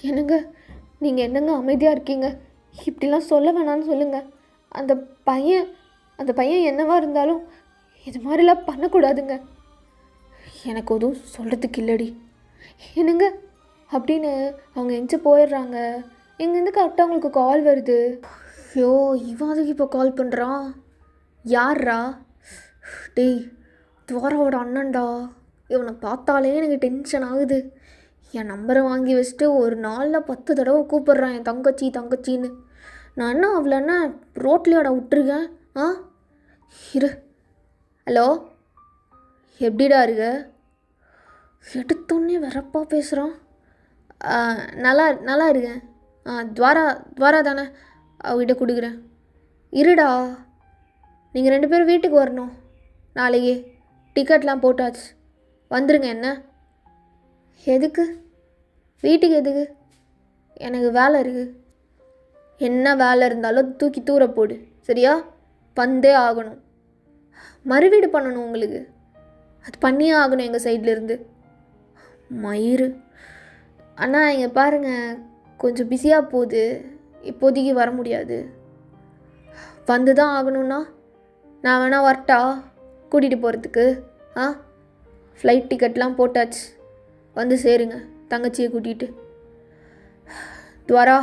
என்னங்க நீங்கள் என்னங்க அமைதியாக இருக்கீங்க? இப்படிலாம் சொல்ல வேணான்னு சொல்லுங்கள். அந்த பையன் என்னவா இருந்தாலும் இது மாதிரிலாம் பண்ணக்கூடாதுங்க. எனக்கு எதுவும் சொல்கிறதுக்கு இல்லடி. என்னங்க அப்படின்னு அவங்க எங்கே போயிடுறாங்க. இங்கேருந்து கரெக்டாக அவங்களுக்கு கால் வருது. ஐயோ, இவன் அதுக்கு இப்போ கால் பண்ணுறான். யார்ரா? டேய், துவாராவோட அண்ணன்டா. இவனை பார்த்தாலே எனக்கு டென்ஷன் ஆகுது. என் நம்பரை வாங்கி வச்சுட்டு ஒரு நாளில் 10 தடவை கூப்பிட்றான் என் தங்கச்சின்னு. நான் என்ன அவளை என்ன ரோட்லேயாடா விட்டுருக்கேன்? ஆ, இரு. ஹலோ, எப்படிடா இருக்க? எடுத்தோன்னே வெறப்பா பேசுகிறான். நல்லா இருக்கேன். துவாரா தானே, அவகிட்ட கொடுக்குறேன். இருடா, நீங்கள் 2 பேரும் வீட்டுக்கு வரணும். நாளைக்கு டிக்கெட்லாம் போட்டாச்சு, வந்துடுங்க. என்ன எதுக்கு? வீட்டுக்கு எதுக்கு? எனக்கு வேலை இருக்குது. என்ன வேலை இருந்தாலும் தூக்கி தூர போடு, சரியா? வந்தே ஆகணும். மறுவீடு பண்ணணும் உங்களுக்கு. அது பண்ணியே ஆகணும் எங்கள் சைட்லேருந்து. மயிறு அண்ணா, இங்கே பாருங்கள், கொஞ்சம் பிஸியாக போகுது, இப்போதைக்கு வர முடியாது. வந்து தான் ஆகணும்னா நான் வேணா வரட்டா கூட்டிகிட்டு போகிறதுக்கு? ஆ, ஃப்ளைட் டிக்கெட்லாம் போட்டாச்சு, வந்து சேருங்க தங்கச்சியை கூட்டிகிட்டு. துவாரா,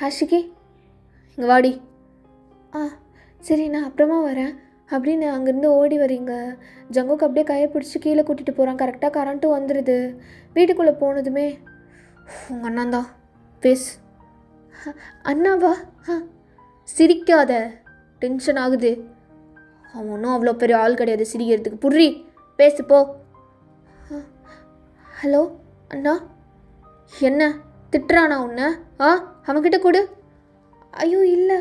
ஹர்ஷிகி இங்கே வாடி. சரி, நான் அப்புறமா வரேன் அப்படின்னு அங்கேருந்து ஓடி வரீங்க. ஜங்குக்கு அப்படியே கையை பிடிச்சி கீழே கூட்டிகிட்டு போகிறான். கரெக்டாக கரண்ட்டும் வந்துடுது. வீட்டுக்குள்ளே போனதுமே உங்கள் அண்ணன் தான் பேசு. அண்ணாவா? சிரிக்காத, டென்ஷன் ஆகுது. அவன் ஒன்றும் அவ்வளோ பெரிய ஆள் கிடையாது சிரிக்கிறதுக்கு. புர்ரி, பேசு போ. ஹலோ அண்ணா. என்ன திட்டுறானா உன்னை? அவன்கிட்ட கொடு. ஐயோ இல்லை,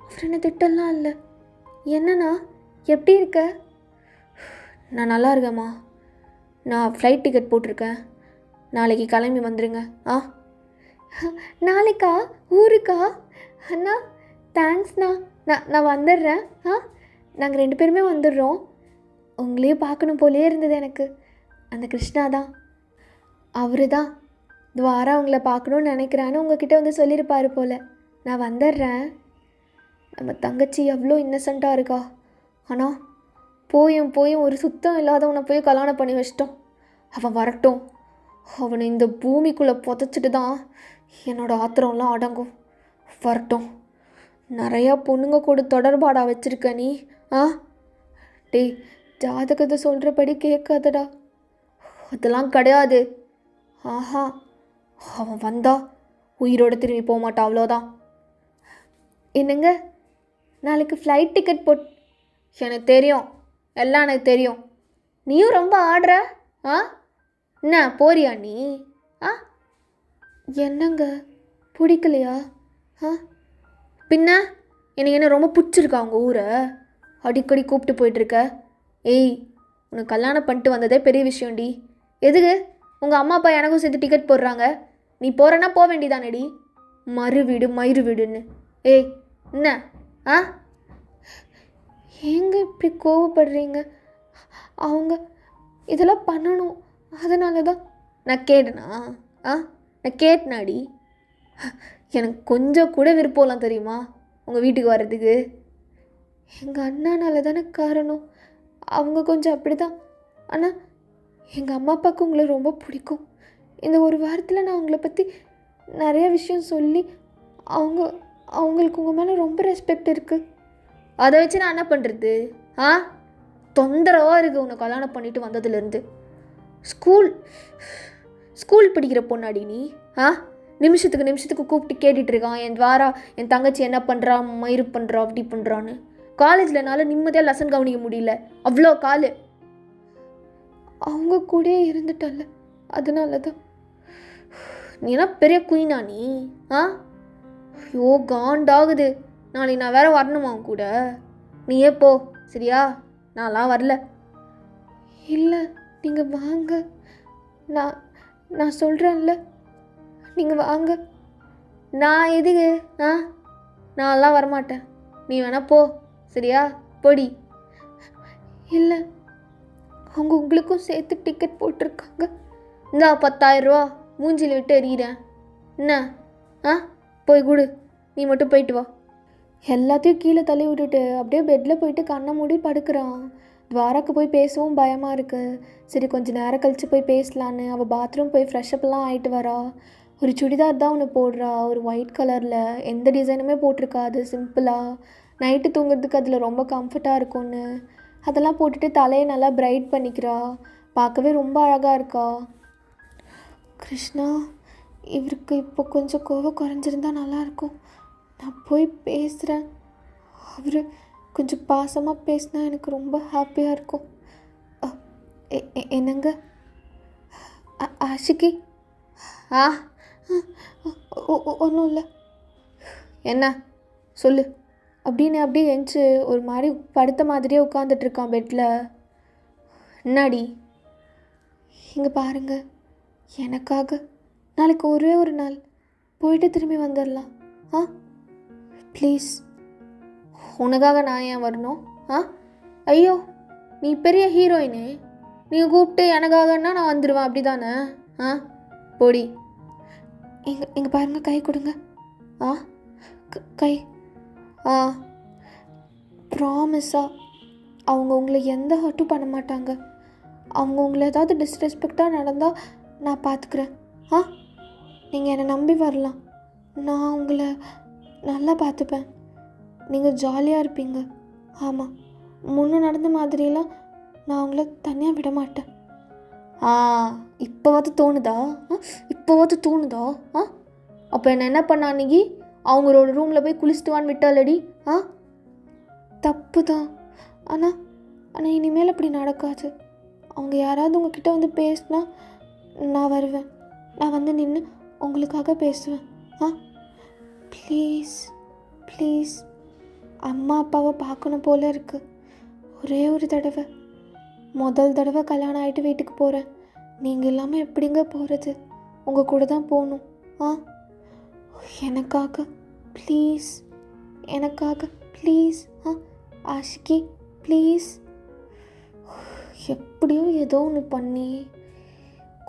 அவர் என்ன திட்டலாம் இல்லை. என்னண்ணா, எப்படி இருக்க? நான் நல்லா இருக்கேம்மா. நான் ஃப்ளைட் டிக்கெட் போட்டிருக்கேன், நாளைக்கு கிளம்பி வந்துடுங்க. நாளைக்கா? ஊருக்கா? அண்ணா தேங்க்ஸ்ண்ணா. நான் வந்துடுறேன். நாங்கள் 2 பேருமே வந்துடுறோம். உங்களையும் பார்க்கணும் போலே இருந்தது எனக்கு. அந்த கிருஷ்ணா தான், அவரு தான் துவாரா உங்களை பார்க்கணுன்னு நினைக்கிறான்னு உங்ககிட்ட வந்து சொல்லியிருப்பார் போல். நான் வந்துடுறேன். நம்ம தங்கச்சி எவ்வளோ இன்னசென்ட்டாக இருக்கா. ஆனால் போயும் ஒரு சுத்தம் இல்லாதவனை போய் கல்யாணம் பண்ணி வச்சிட்டோம். அவன் வரட்டும், அவனை இந்த பூமிக்குள்ளே புதைச்சிட்டு தான் என்னோடய ஆத்திரம்லாம் அடங்கும். வரட்டும். நிறையா பொண்ணுங்க கூட தொடர்பாடா வச்சுருக்க நீ. டேய், ஜாதகத்தை சொல்கிறபடி கேட்காதடா. அதெல்லாம் கிடையாது. அவன் வந்தா உயிரோடு திரும்பி போக மாட்டான், அவ்வளோதான். என்னங்க, நாளைக்கு ஃப்ளைட் டிக்கெட் எனக்கு தெரியும், எல்லாம் எனக்கு தெரியும். நீயும் ரொம்ப ஆடுற. என்ன போறியா நீ? என்னங்க பிடிக்கலையா? பின்ன எனக்கு என்ன ரொம்ப பிடிச்சிருக்கா உங்கள் ஊரை? அடிக்கடி கூப்பிட்டு போயிட்டுருக்க. ஏய், உனக்கு கல்யாணம் பண்ணிட்டு வந்ததே பெரிய விஷயம்டி. எதுக்கு உங்கள் அம்மா அப்பா எனக்கும் சேர்த்து டிக்கெட் போடுறாங்க? நீ போகிறன்னா போக வேண்டியதானேடி. மயிறு வீடுன்னு. ஏய் என்ன? ஏங்க இப்படி கோவப்படுறீங்க? அவங்க இதெல்லாம் பண்ணணும், அதனால தான் நான் கேட்டேனா? நான் கேட்டனாடி. எனக்கு கொஞ்சம் கூட விருப்பம்லாம் தெரியுமா உங்கள் வீட்டுக்கு வர்றதுக்கு? எங்கள் அண்ணானால தானே காரணம். அவங்க கொஞ்சம் அப்படி தான். ஆனால் எங்கள் அம்மா அப்பாவுக்கு உங்களை ரொம்ப பிடிக்கும். இந்த ஒரு வாரத்தில் நான் உங்களை பற்றி நிறைய விஷயம் சொல்லி அவங்களுக்கு உங்கள் மேலே ரொம்ப ரெஸ்பெக்ட் இருக்குது. அதை வச்சு நான் என்ன பண்ணுறது? தொந்தரவாக இருக்குது உன்னை கல்யாணம் பண்ணிட்டு வந்ததுலேருந்து. ஸ்கூல் படிக்கிற பொண்ணாடி நீ. நிமிஷத்துக்கு கூப்பிட்டு கேட்டுட்ருக்கான் என் துவாரா என் தங்கச்சி என்ன பண்ணுறா, மயிறு பண்ணுறா, அப்படி பண்ணுறான்னு. காலேஜில் என்னால் நிம்மதியாக லெசன் கவனிக்க முடியல, அவ்வளோ காலு. அவங்க கூட இருந்துட்டல்ல, அதனால தான். நீ என்ன பெரிய குயினா நீ? ஆ ஐயோ காண்டாகுது. நாளைக்கு நான் வேற வரணுமா உன் கூட? நீயே போ சரியா? நான்லாம் வரல. இல்லை நீங்கள் வாங்க, நான் நான் சொல்கிறேன்ல, நீங்கள் வாங்க. நான் எதுக்கு? நான்லாம் வரமாட்டேன். நீ வேணா போ சரியா? பொடி. இல்லை அவங்க உங்களுக்கும் சேர்த்து டிக்கெட் போட்டிருக்காங்க. இந்தா 10,000 ரூபா மூஞ்சியில் விட்டு எறிகிறேன். என்ன? போய் கொடு. நீ மட்டும் போயிட்டு வா. எல்லாத்தையும் கீழே தள்ளி விட்டுட்டு அப்படியே பெட்டில் போயிட்டு கண்ணை மூடி படுக்கிறான். துவாராக்கு போய் பேசவும் பயமாக இருக்குது. சரி கொஞ்சம் நேரம் கழித்து போய் பேசலான்னு அவள் பாத்ரூம் போய் ஃப்ரெஷ்அப்லாம் ஆகிட்டு வரா. ஒரு சுடிதார் தான் ஒன்று போடுறா, ஒரு ஒயிட் கலரில், எந்த டிசைனுமே போட்டிருக்காது, சிம்பிளாக. நைட்டு தூங்குறதுக்கு அதில் ரொம்ப கம்ஃபர்ட்டாக இருக்கும்னு அதெல்லாம் போட்டுட்டு தலையை நல்லா பிரைட் பண்ணிக்கிறா. பார்க்கவே ரொம்ப அழகாக இருக்கா. கிருஷ்ணா, இவருக்கு இப்போ கொஞ்சம் கோவம் குறைஞ்சிருந்தா நல்லாயிருக்கும். நான் போய் பேசுகிறேன். அவர் கொஞ்சம் பாசமாக பேசினா எனக்கு ரொம்ப ஹாப்பியாக இருக்கும். என்னங்க ஆஷிகி? ஒன்றும் இல்லை. என்ன சொல்லு அப்படின்னு அப்படியே எந்திச்சு ஒரு மாதிரி படுத்த மாதிரியே உட்காந்துட்ருக்கான் பெட்டில். என்னாடி? இங்கே பாருங்க, எனக்காக நாளைக்கு ஒரே ஒரு நாள் போயிட்டு திரும்பி வந்துடலாம். ப்ளீஸ். உனக்காக நான் ஏன் வரணும்? ஐயோ நீ பெரிய ஹீரோயினு, நீங்கள் கூப்பிட்டு எனக்காகன்னா நான் வந்துடுவேன், அப்படி தானே? போடி. இங்கே பாருங்கள், கை கொடுங்க. கை. ப்ராமிஸாக அவங்க உங்களை எந்த ஹர்ட்டும் பண்ண மாட்டாங்க. அவங்க உங்களை ஏதாவது டிஸ்ரெஸ்பெக்டாக நடந்தால் நான் பார்த்துக்கிறேன். நீங்கள் என்னை நம்பி வரலாம். நான் உங்களை நல்லா பார்த்துப்பேன். நீங்கள் ஜாலியாக இருப்பீங்க. ஆமாம், முன்னே நடந்த மாதிரியெல்லாம் நான் உங்களை தனியாக விட மாட்டேன். இப்போவாது தோணுதா? இப்போவாது தோணுதா? அப்போ என்ன பண்ணா அன்னைக்கு? அவங்களோட ரூமில் போய் குளிச்சுட்டு வான்னு விட்டாலடி. தப்பு தான். ஆனால் இனிமேல் அப்படி நடக்காது. அவங்க யாராவது உங்ககிட்ட வந்து பேசினா நான் வருவேன். நான் வந்து நின்று உங்களுக்காக பேசுவேன். Please please. அம்மா அப்பாவை பார்க்கணும் போல இருக்குது. ஒரே ஒரு தடவை, முதல் தடவை கல்யாணம் ஆகிட்டு வீட்டுக்கு போகிறேன். நீங்கள் இல்லாமல் எப்படிங்க போகிறது? உங்கள் கூட தான் போகணும். எனக்காக ப்ளீஸ், எனக்காக ப்ளீஸ். ஆஷிகி ப்ளீஸ். எப்படியோ ஏதோ ஒன்று பண்ணி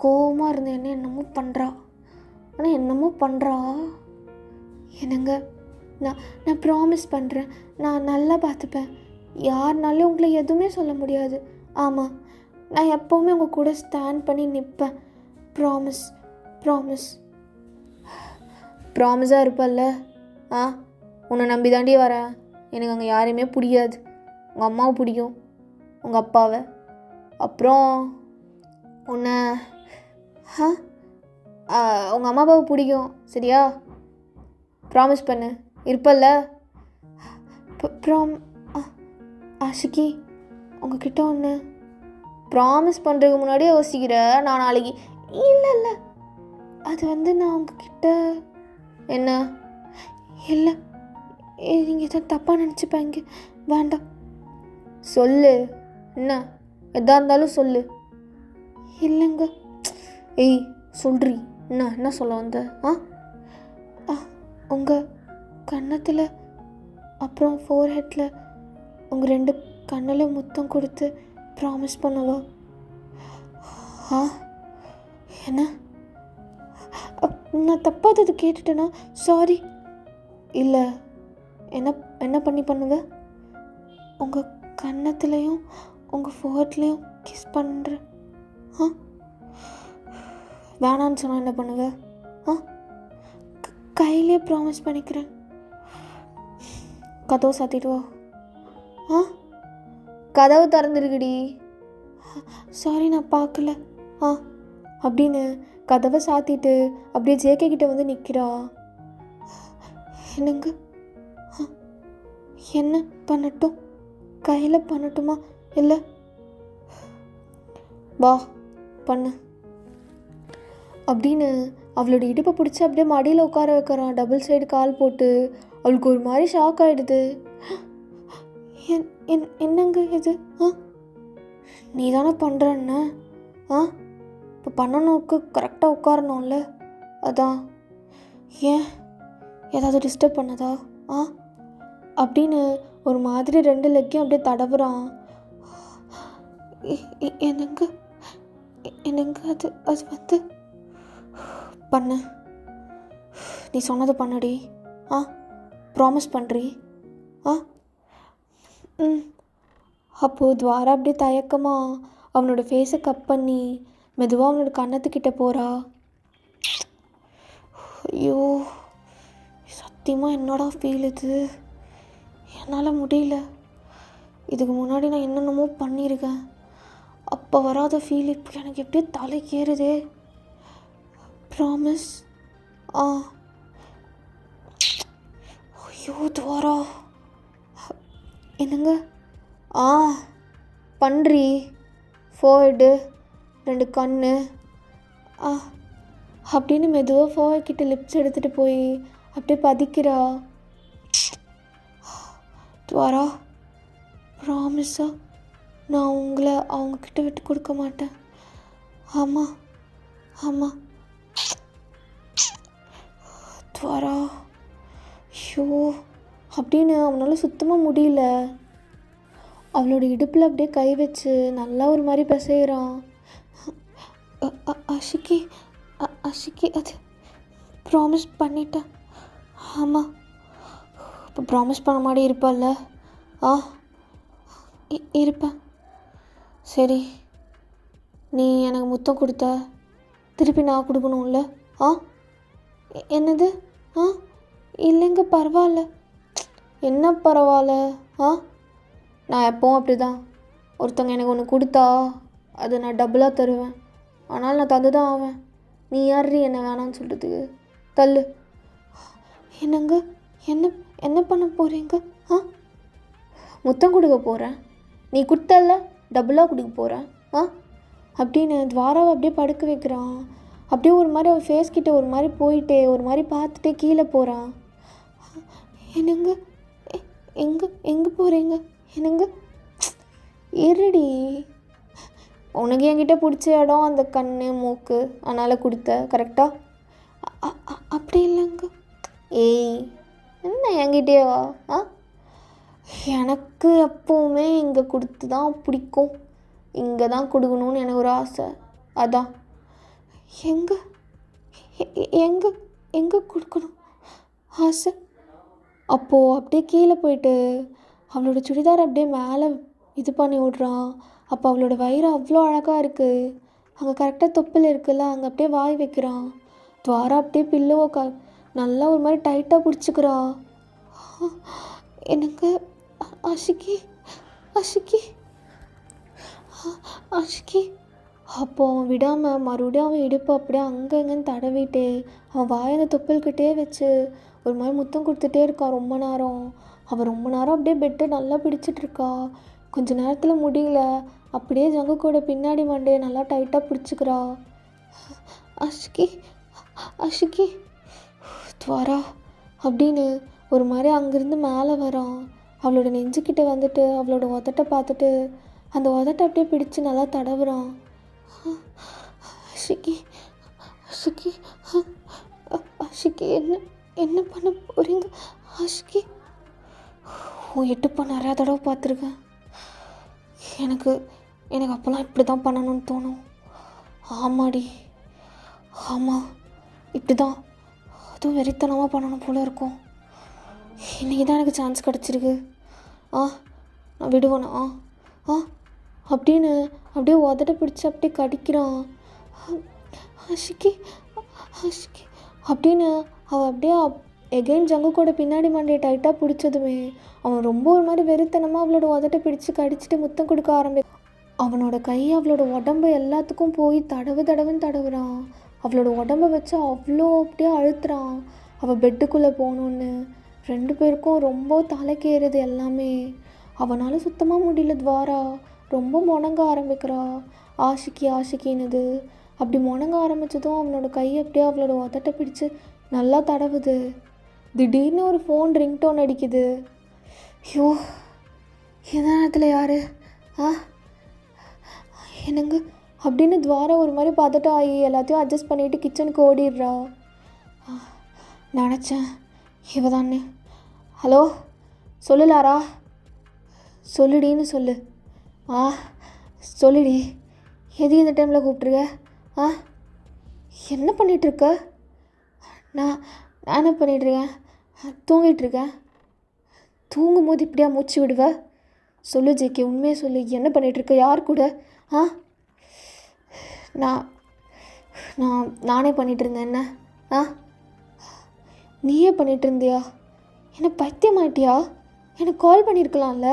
கோவமாக இருந்த என்னமோ பண்ணுறா. ஆனால் என்னமோ பண்ணுறா. என்னங்க, நான் ப்ராமிஸ் பண்ணுறேன், நான் நல்லா பார்த்துப்பேன். யாருனாலும் உங்களை எதுவுமே சொல்ல முடியாது. ஆமாம், நான் எப்போவுமே உங்கள் கூட ஸ்டாண்ட் பண்ணி நிற்பேன். Promise promise. ப்ராமிஸாக இருப்பல்ல? உன்னை நம்பி தாண்டி வரேன். எனக்கு அங்கே யாரையுமே பிடிக்காது. உங்கள் அம்மாவை பிடிக்கும், உங்கள் அப்பாவை, அப்புறம் உன்னை உங்கள் அம்மா அப்பாவை பிடிக்கும். சரியா? ப்ராமிஸ் பண்ணு, இருப்பல்ல? ஆஷிகி, உங்ககிட்ட ஒன்று ப்ராமிஸ் பண்ணுறதுக்கு முன்னாடியே யோசிக்கிற. நான் நாளைக்கு இல்லை அது வந்து நான் உங்ககிட்ட என்ன இல்லை, நீங்கள் எதாவது தப்பாக நினச்சிப்பாங்க. வேண்டாம், சொல்லு. என்ன எதாக இருந்தாலும் சொல்லு. இல்லைங்க. சொல்றி. என்ன சொல்ல வந்த? உங்கள் கன்னத்தில் அப்புறம் ஃபோர்ஹெட்டில் உங்கள் 2 கண்ணில் முத்தம் கொடுத்து ப்ராமிஸ் பண்ணவா? என்ன? நான் தப்பாக அது கேட்டுட்டேன்னா சாரி. இல்லை, என்ன பண்ணுவ? உங்கள் கன்னத்துலேயும் உங்கள் ஃபோர்ஹெட்லேயும் கிஸ் பண்ணுறேன். வேணான்னு சொன்னால் என்ன பண்ணுவ? கையிலே ப்ராமிஸ் பண்ணிக்கிறேன். கதவை சாத்திடுவா? கதவு திறந்துருக்குடி. சாரி, நான் பார்க்கல. அப்படின்னு கதவை சாத்திட்டு அப்படியே ஜேகே கிட்ட வந்து நிற்கிறா. என்னங்க, என்ன பண்ணட்டும்? கையில் பண்ணட்டுமா இல்லை? வா பண்ணு அப்படின்னு அவளோட இடுப்பை பிடிச்சி அப்படியே மடியில் உட்கார வைக்கிறான், டபுள் சைடு கால் போட்டு. அவளுக்கு ஒரு மாதிரி ஷாக் ஆகிடுது. என்னங்க இது? நீ தானே பண்ணுறன்ன? இப்போ பண்ணணுக்கு கரெக்டாக உட்காரணும்ல, அதான். ஏன் ஏதாவது டிஸ்டர்ப் பண்ணதா? அப்படின்னு ஒரு மாதிரி 2 லெக்கையும் அப்படியே தடவுறான். என்னங்க அது அது வந்து பண்ணு, நீ சொன்னதை பண்ணடி. ப்ராமிஸ் பண்ணுறீ? அப்போது துவாரா அப்படியே தயக்கமாக அவனோட ஃபேஸை கட் பண்ணி மெதுவாக அவனோட கன்னத்துக்கிட்ட போகிறா. ஐயோ, சத்தியமாக என்னடா ஃபீல் இது? என்னால் முடியல. இதுக்கு முன்னாடி நான் என்னென்னமோ பண்ணியிருக்கேன், அப்போ வராத ஃபீல் இப்போ எனக்கு எப்படியே தலைக்கு ஏறுதே. ப்ராமிஸ்? ஐயோ துவாரா, என்னங்க? பண்ணுறி. ஃபோர்டு, 2 கண்ணு அப்படின்னு மெதுவாக ஃபோர்கிட்ட லிப்ஸ் எடுத்துகிட்டு போய் அப்படியே பதிக்கிறா. துவாரா, ப்ராமிஸா நான் உங்களை அவங்கக்கிட்ட விட்டு கொடுக்க மாட்டேன். ஆமாம் துவாரா. ஷோ அப்படின்னு அவனால் சுத்தமாக முடியல. அவளோட இடுப்பில் அப்படியே கை வச்சு நல்லா ஒரு மாதிரி பிசைகிறான். அஷிக்கி அது ப்ராமிஸ் பண்ணிட்டேன். ஆமாம், இப்போ ப்ராமிஸ் பண்ண மாதிரி இருப்பாள்ல? இருப்பேன். சரி, நீ எனக்கு முத்தம் கொடுத்த திருப்பி நான் கொடுக்கணும்ல? என்னது? இல்லைங்க, பரவாயில்ல. என்ன பரவாயில்ல? நான் எப்போவும் அப்படி தான். ஒருத்தவங்க எனக்கு ஒன்று கொடுத்தா அதை நான் டபுளாக தருவேன். ஆனால் நான் தந்து தான் ஆவேன். நீ யாரு என்ன வேணான்னு சொல்கிறதுக்கு? தள்ளு. என்னங்க, என்ன பண்ண போகிறீங்க? முத்தம் கொடுக்க போகிறேன். நீ கொடுத்தல்ல, டபுளாக கொடுக்க போகிறேன் அப்படின்னு துவாராவை அப்படியே படுக்க வைக்கிறான். அப்படியே ஒரு மாதிரி அவள் ஃபேஸ் கிட்ட ஒரு மாதிரி போயிட்டே ஒரு மாதிரி பார்த்துட்டே கீழே போகிறான். என்னங்க, எங்கே போகிறீங்க? என்னங்க, இருடி. உனக்கு என்கிட்ட பிடிச்ச இடம் அந்த கண் மூக்கு, அதனால் கொடுத்த கரெக்டாக? அப்படி இல்லைங்க. ஏய், என்ன என்கிட்டேவா? எனக்கு எப்போவுமே இங்கே கொடுத்து தான் பிடிக்கும். இங்கே தான் கொடுக்கணும்னு எனக்கு ஒரு ஆசை, அதான். எங்கே கொடுக்கணும் ஆசை? அப்போது அப்படியே கீழே போயிட்டு அவளோட சுடிதார் அப்படியே மேலே இது பண்ணி விட்றான். அப்போ அவளோட வயிறு அவ்வளோ அழகாக இருக்குது. அங்கே கரெக்டாக தொப்பில் இருக்குல்ல, அங்கே அப்படியே வாய் வைக்கிறான். துவாரா அப்படியே பில்லோவை நல்லா ஒரு மாதிரி டைட்டாக பிடிச்சிக்கிறா. எனக்கு அஷிக்கி அப்போ அவன் விடாமல் மறுபடியும் அவன் இடுப்பு அப்படியே அங்கே இங்கேன்னு தடவிட்டு அவன் வாயை அந்த தொப்பல்கிட்டே வச்சு ஒரு மாதிரி முத்தம் கொடுத்துட்டே இருக்கான் ரொம்ப நேரம். அவள் ரொம்ப நேரம் அப்படியே பெட்டு நல்லா பிடிச்சிட்ருக்கா. கொஞ்ச நேரத்தில் முடியல, அப்படியே ஜங்குக்கோட பின்னாடி மண்டையை நல்லா டைட்டாக பிடிச்சிக்கிறா. அஷிக்கி துவாரா அப்படின்னு ஒரு மாதிரி அங்கேருந்து மேலே வரான். அவளோட நெஞ்சுக்கிட்ட வந்துட்டு அவளோட உதட்டை பார்த்துட்டு அந்த உதட்டை அப்படியே பிடிச்சி நல்லா தடவுறான். அஷிக்கி என்ன பண்ண போகிறீங்க? அஷிக்கி, இடுப்பை நிறையா தடவை பார்த்துருக்கேன். எனக்கு அப்போல்லாம் இப்படி தான் பண்ணணும்னு தோணும். ஆமாடி, ஆமாம், இப்படி தான் அதுவும் வெறித்தனமாக பண்ணணும் போல இருக்கும். இன்றைக்கி தான் எனக்கு சான்ஸ் கிடச்சிருக்கு. நான் விடுவேனா? அப்படின்னு அப்படியே உதட்ட பிடிச்சி அப்படியே கடிக்கிறான். அஷிக்கி அப்படின்னு அவள் அப்படியே எகெயின் ஜங்குக்கோட பின்னாடி மண்டையை டைட்டாக பிடிச்சதுமே அவன் ரொம்ப ஒரு மாதிரி வெறித்தனமாக அவளோட உதட்ட பிடிச்சி கடிச்சிட்டு முத்தம் கொடுக்க அவனோட கை அவளோட உடம்பு எல்லாத்துக்கும் போய் தடவுன்னு தடவுறான். அவளோட உடம்பை வச்சு அவ்வளோ அப்படியே அழுத்துறான் அவள் பெட்டுக்குள்ளே போகணுன்னு. 2 பேருக்கும் ரொம்ப தலைக்கேறுது எல்லாமே. அவனால் சுத்தமாக முடியல. துவாரா ரொம்ப முணங்க ஆரம்பிக்கிறா. ஆஷிக்கின்னுது. அப்படி முணங்க ஆரம்பித்ததும் அவனோட கையை அப்படியே அவளோட உதட்ட பிடிச்சு நல்லா தடவுது. திடீர்னு ஒரு ஃபோன் ரிங்டோன் அடிக்குது. ஐயோ, எந்த நேரத்தில் யார்? என்னங்க அப்படின்னு துவாரா ஒரு மாதிரி பதட்டம் ஆகி எல்லாத்தையும் அட்ஜஸ்ட் பண்ணிவிட்டு கிச்சனுக்கு ஓடிடுறா. நினச்சேன் இவ தானே. ஹலோ, சொல்லுலாரா? சொல்லுடின்னு சொல்லு. சொல்லுடி. எது இந்த டைமில் கூப்பிட்ருக்க? என்ன பண்ணிகிட்ருக்க? நான் என்ன பண்ணிகிட்ருக்கேன்? தூங்கிட்டுருக்கேன். தூங்கும் போது இப்படியா மூச்சு விடுவ? சொல்லு ஜேகே, உண்மையை சொல்லு. என்ன பண்ணிகிட்ருக்க? யார் கூட? நானே பண்ணிகிட்டு இருந்தேன். என்ன? நீயே பண்ணிகிட்டு இருந்தியா? என்ன பைத்தியமாயிட்டியா? எனக்கு கால் பண்ணியிருக்கலாம்ல.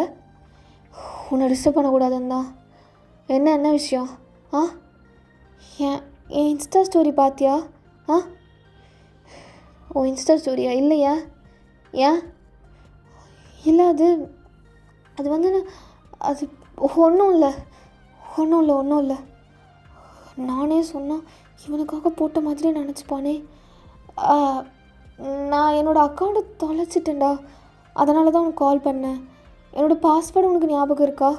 உன்னை டிஸ்டர்ப் பண்ணக்கூடாதுன்னு தான். என்ன விஷயம்? என் இன்ஸ்டா ஸ்டோரி பார்த்தியா? ஓ, இன்ஸ்டா ஸ்டோரியா? இல்லையா? ஏன் இல்லை? அது வந்து அது ஒன்றும் இல்லை. நானே சொன்னால் இவனுக்காக போட்ட மாதிரி நினச்சிப்பானே. நான் என்னோடய அக்கௌண்ட்டை தொலைச்சிட்டேன்டா. அதனால தான் உனக்கு கால் பண்ணேன். என்னோடய பாஸ்வேர்டு உனக்கு ஞாபகம் இருக்கா?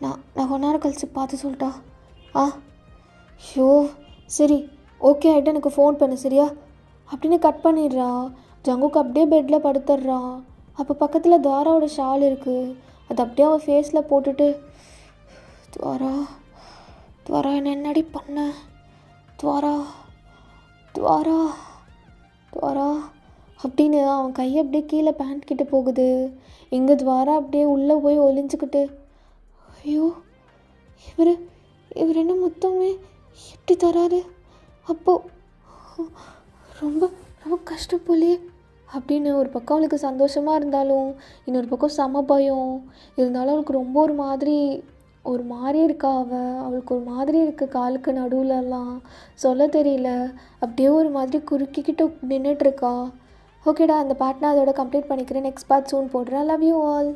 நான் கொஞ்ச நேரம் கழிச்சு பார்த்து சொல்லிட்டா. ஷோ, சரி, ஓகே ஆகிட்டு எனக்கு ஃபோன் பண்ணு சரியா? அப்படின்னு கட் பண்ணிடுறா. ஜங்குக்கு அப்படியே பெட்டில் படுத்துடுறான். அப்போ பக்கத்தில் துவாராவோட ஷால் இருக்குது. அது அப்படியே அவள் ஃபேஸில் போட்டுட்டு, துவாரா என்னடி பண்ண? துவாரா அப்படின்னு அவன் கையை அப்படியே கீழே பேண்ட் கிட்ட போகுது. இங்கே துவாரா அப்படியே உள்ளே போய் ஒளிஞ்சிக்கிட்டு, ஐயோ, இவர் என்ன மொத்தமே எப்படி தராரு? அப்போது ரொம்ப ரொம்ப கஷ்டம் போலே அப்படின்னு ஒரு பக்கம் அவளுக்கு சந்தோஷமாக இருந்தாலும் இன்னொரு பக்கம் செம பயம் இருந்தாலும் அவளுக்கு ரொம்ப ஒரு மாதிரி இருக்கா. அவளுக்கு ஒரு மாதிரி இருக்குது. காலுக்கு நடுவுலலாம் சொல்ல தெரியல. அப்படியே ஒரு மாதிரி குறுக்கிக்கிட்டு நின்றுட்டுருக்கா. ஓகேடா, அந்த பாட்டை அதோட கம்ப்ளீட் பண்ணிக்கிறேன். நெக்ஸ்ட் பார்ட் சூன் போடுறேன். Love you all.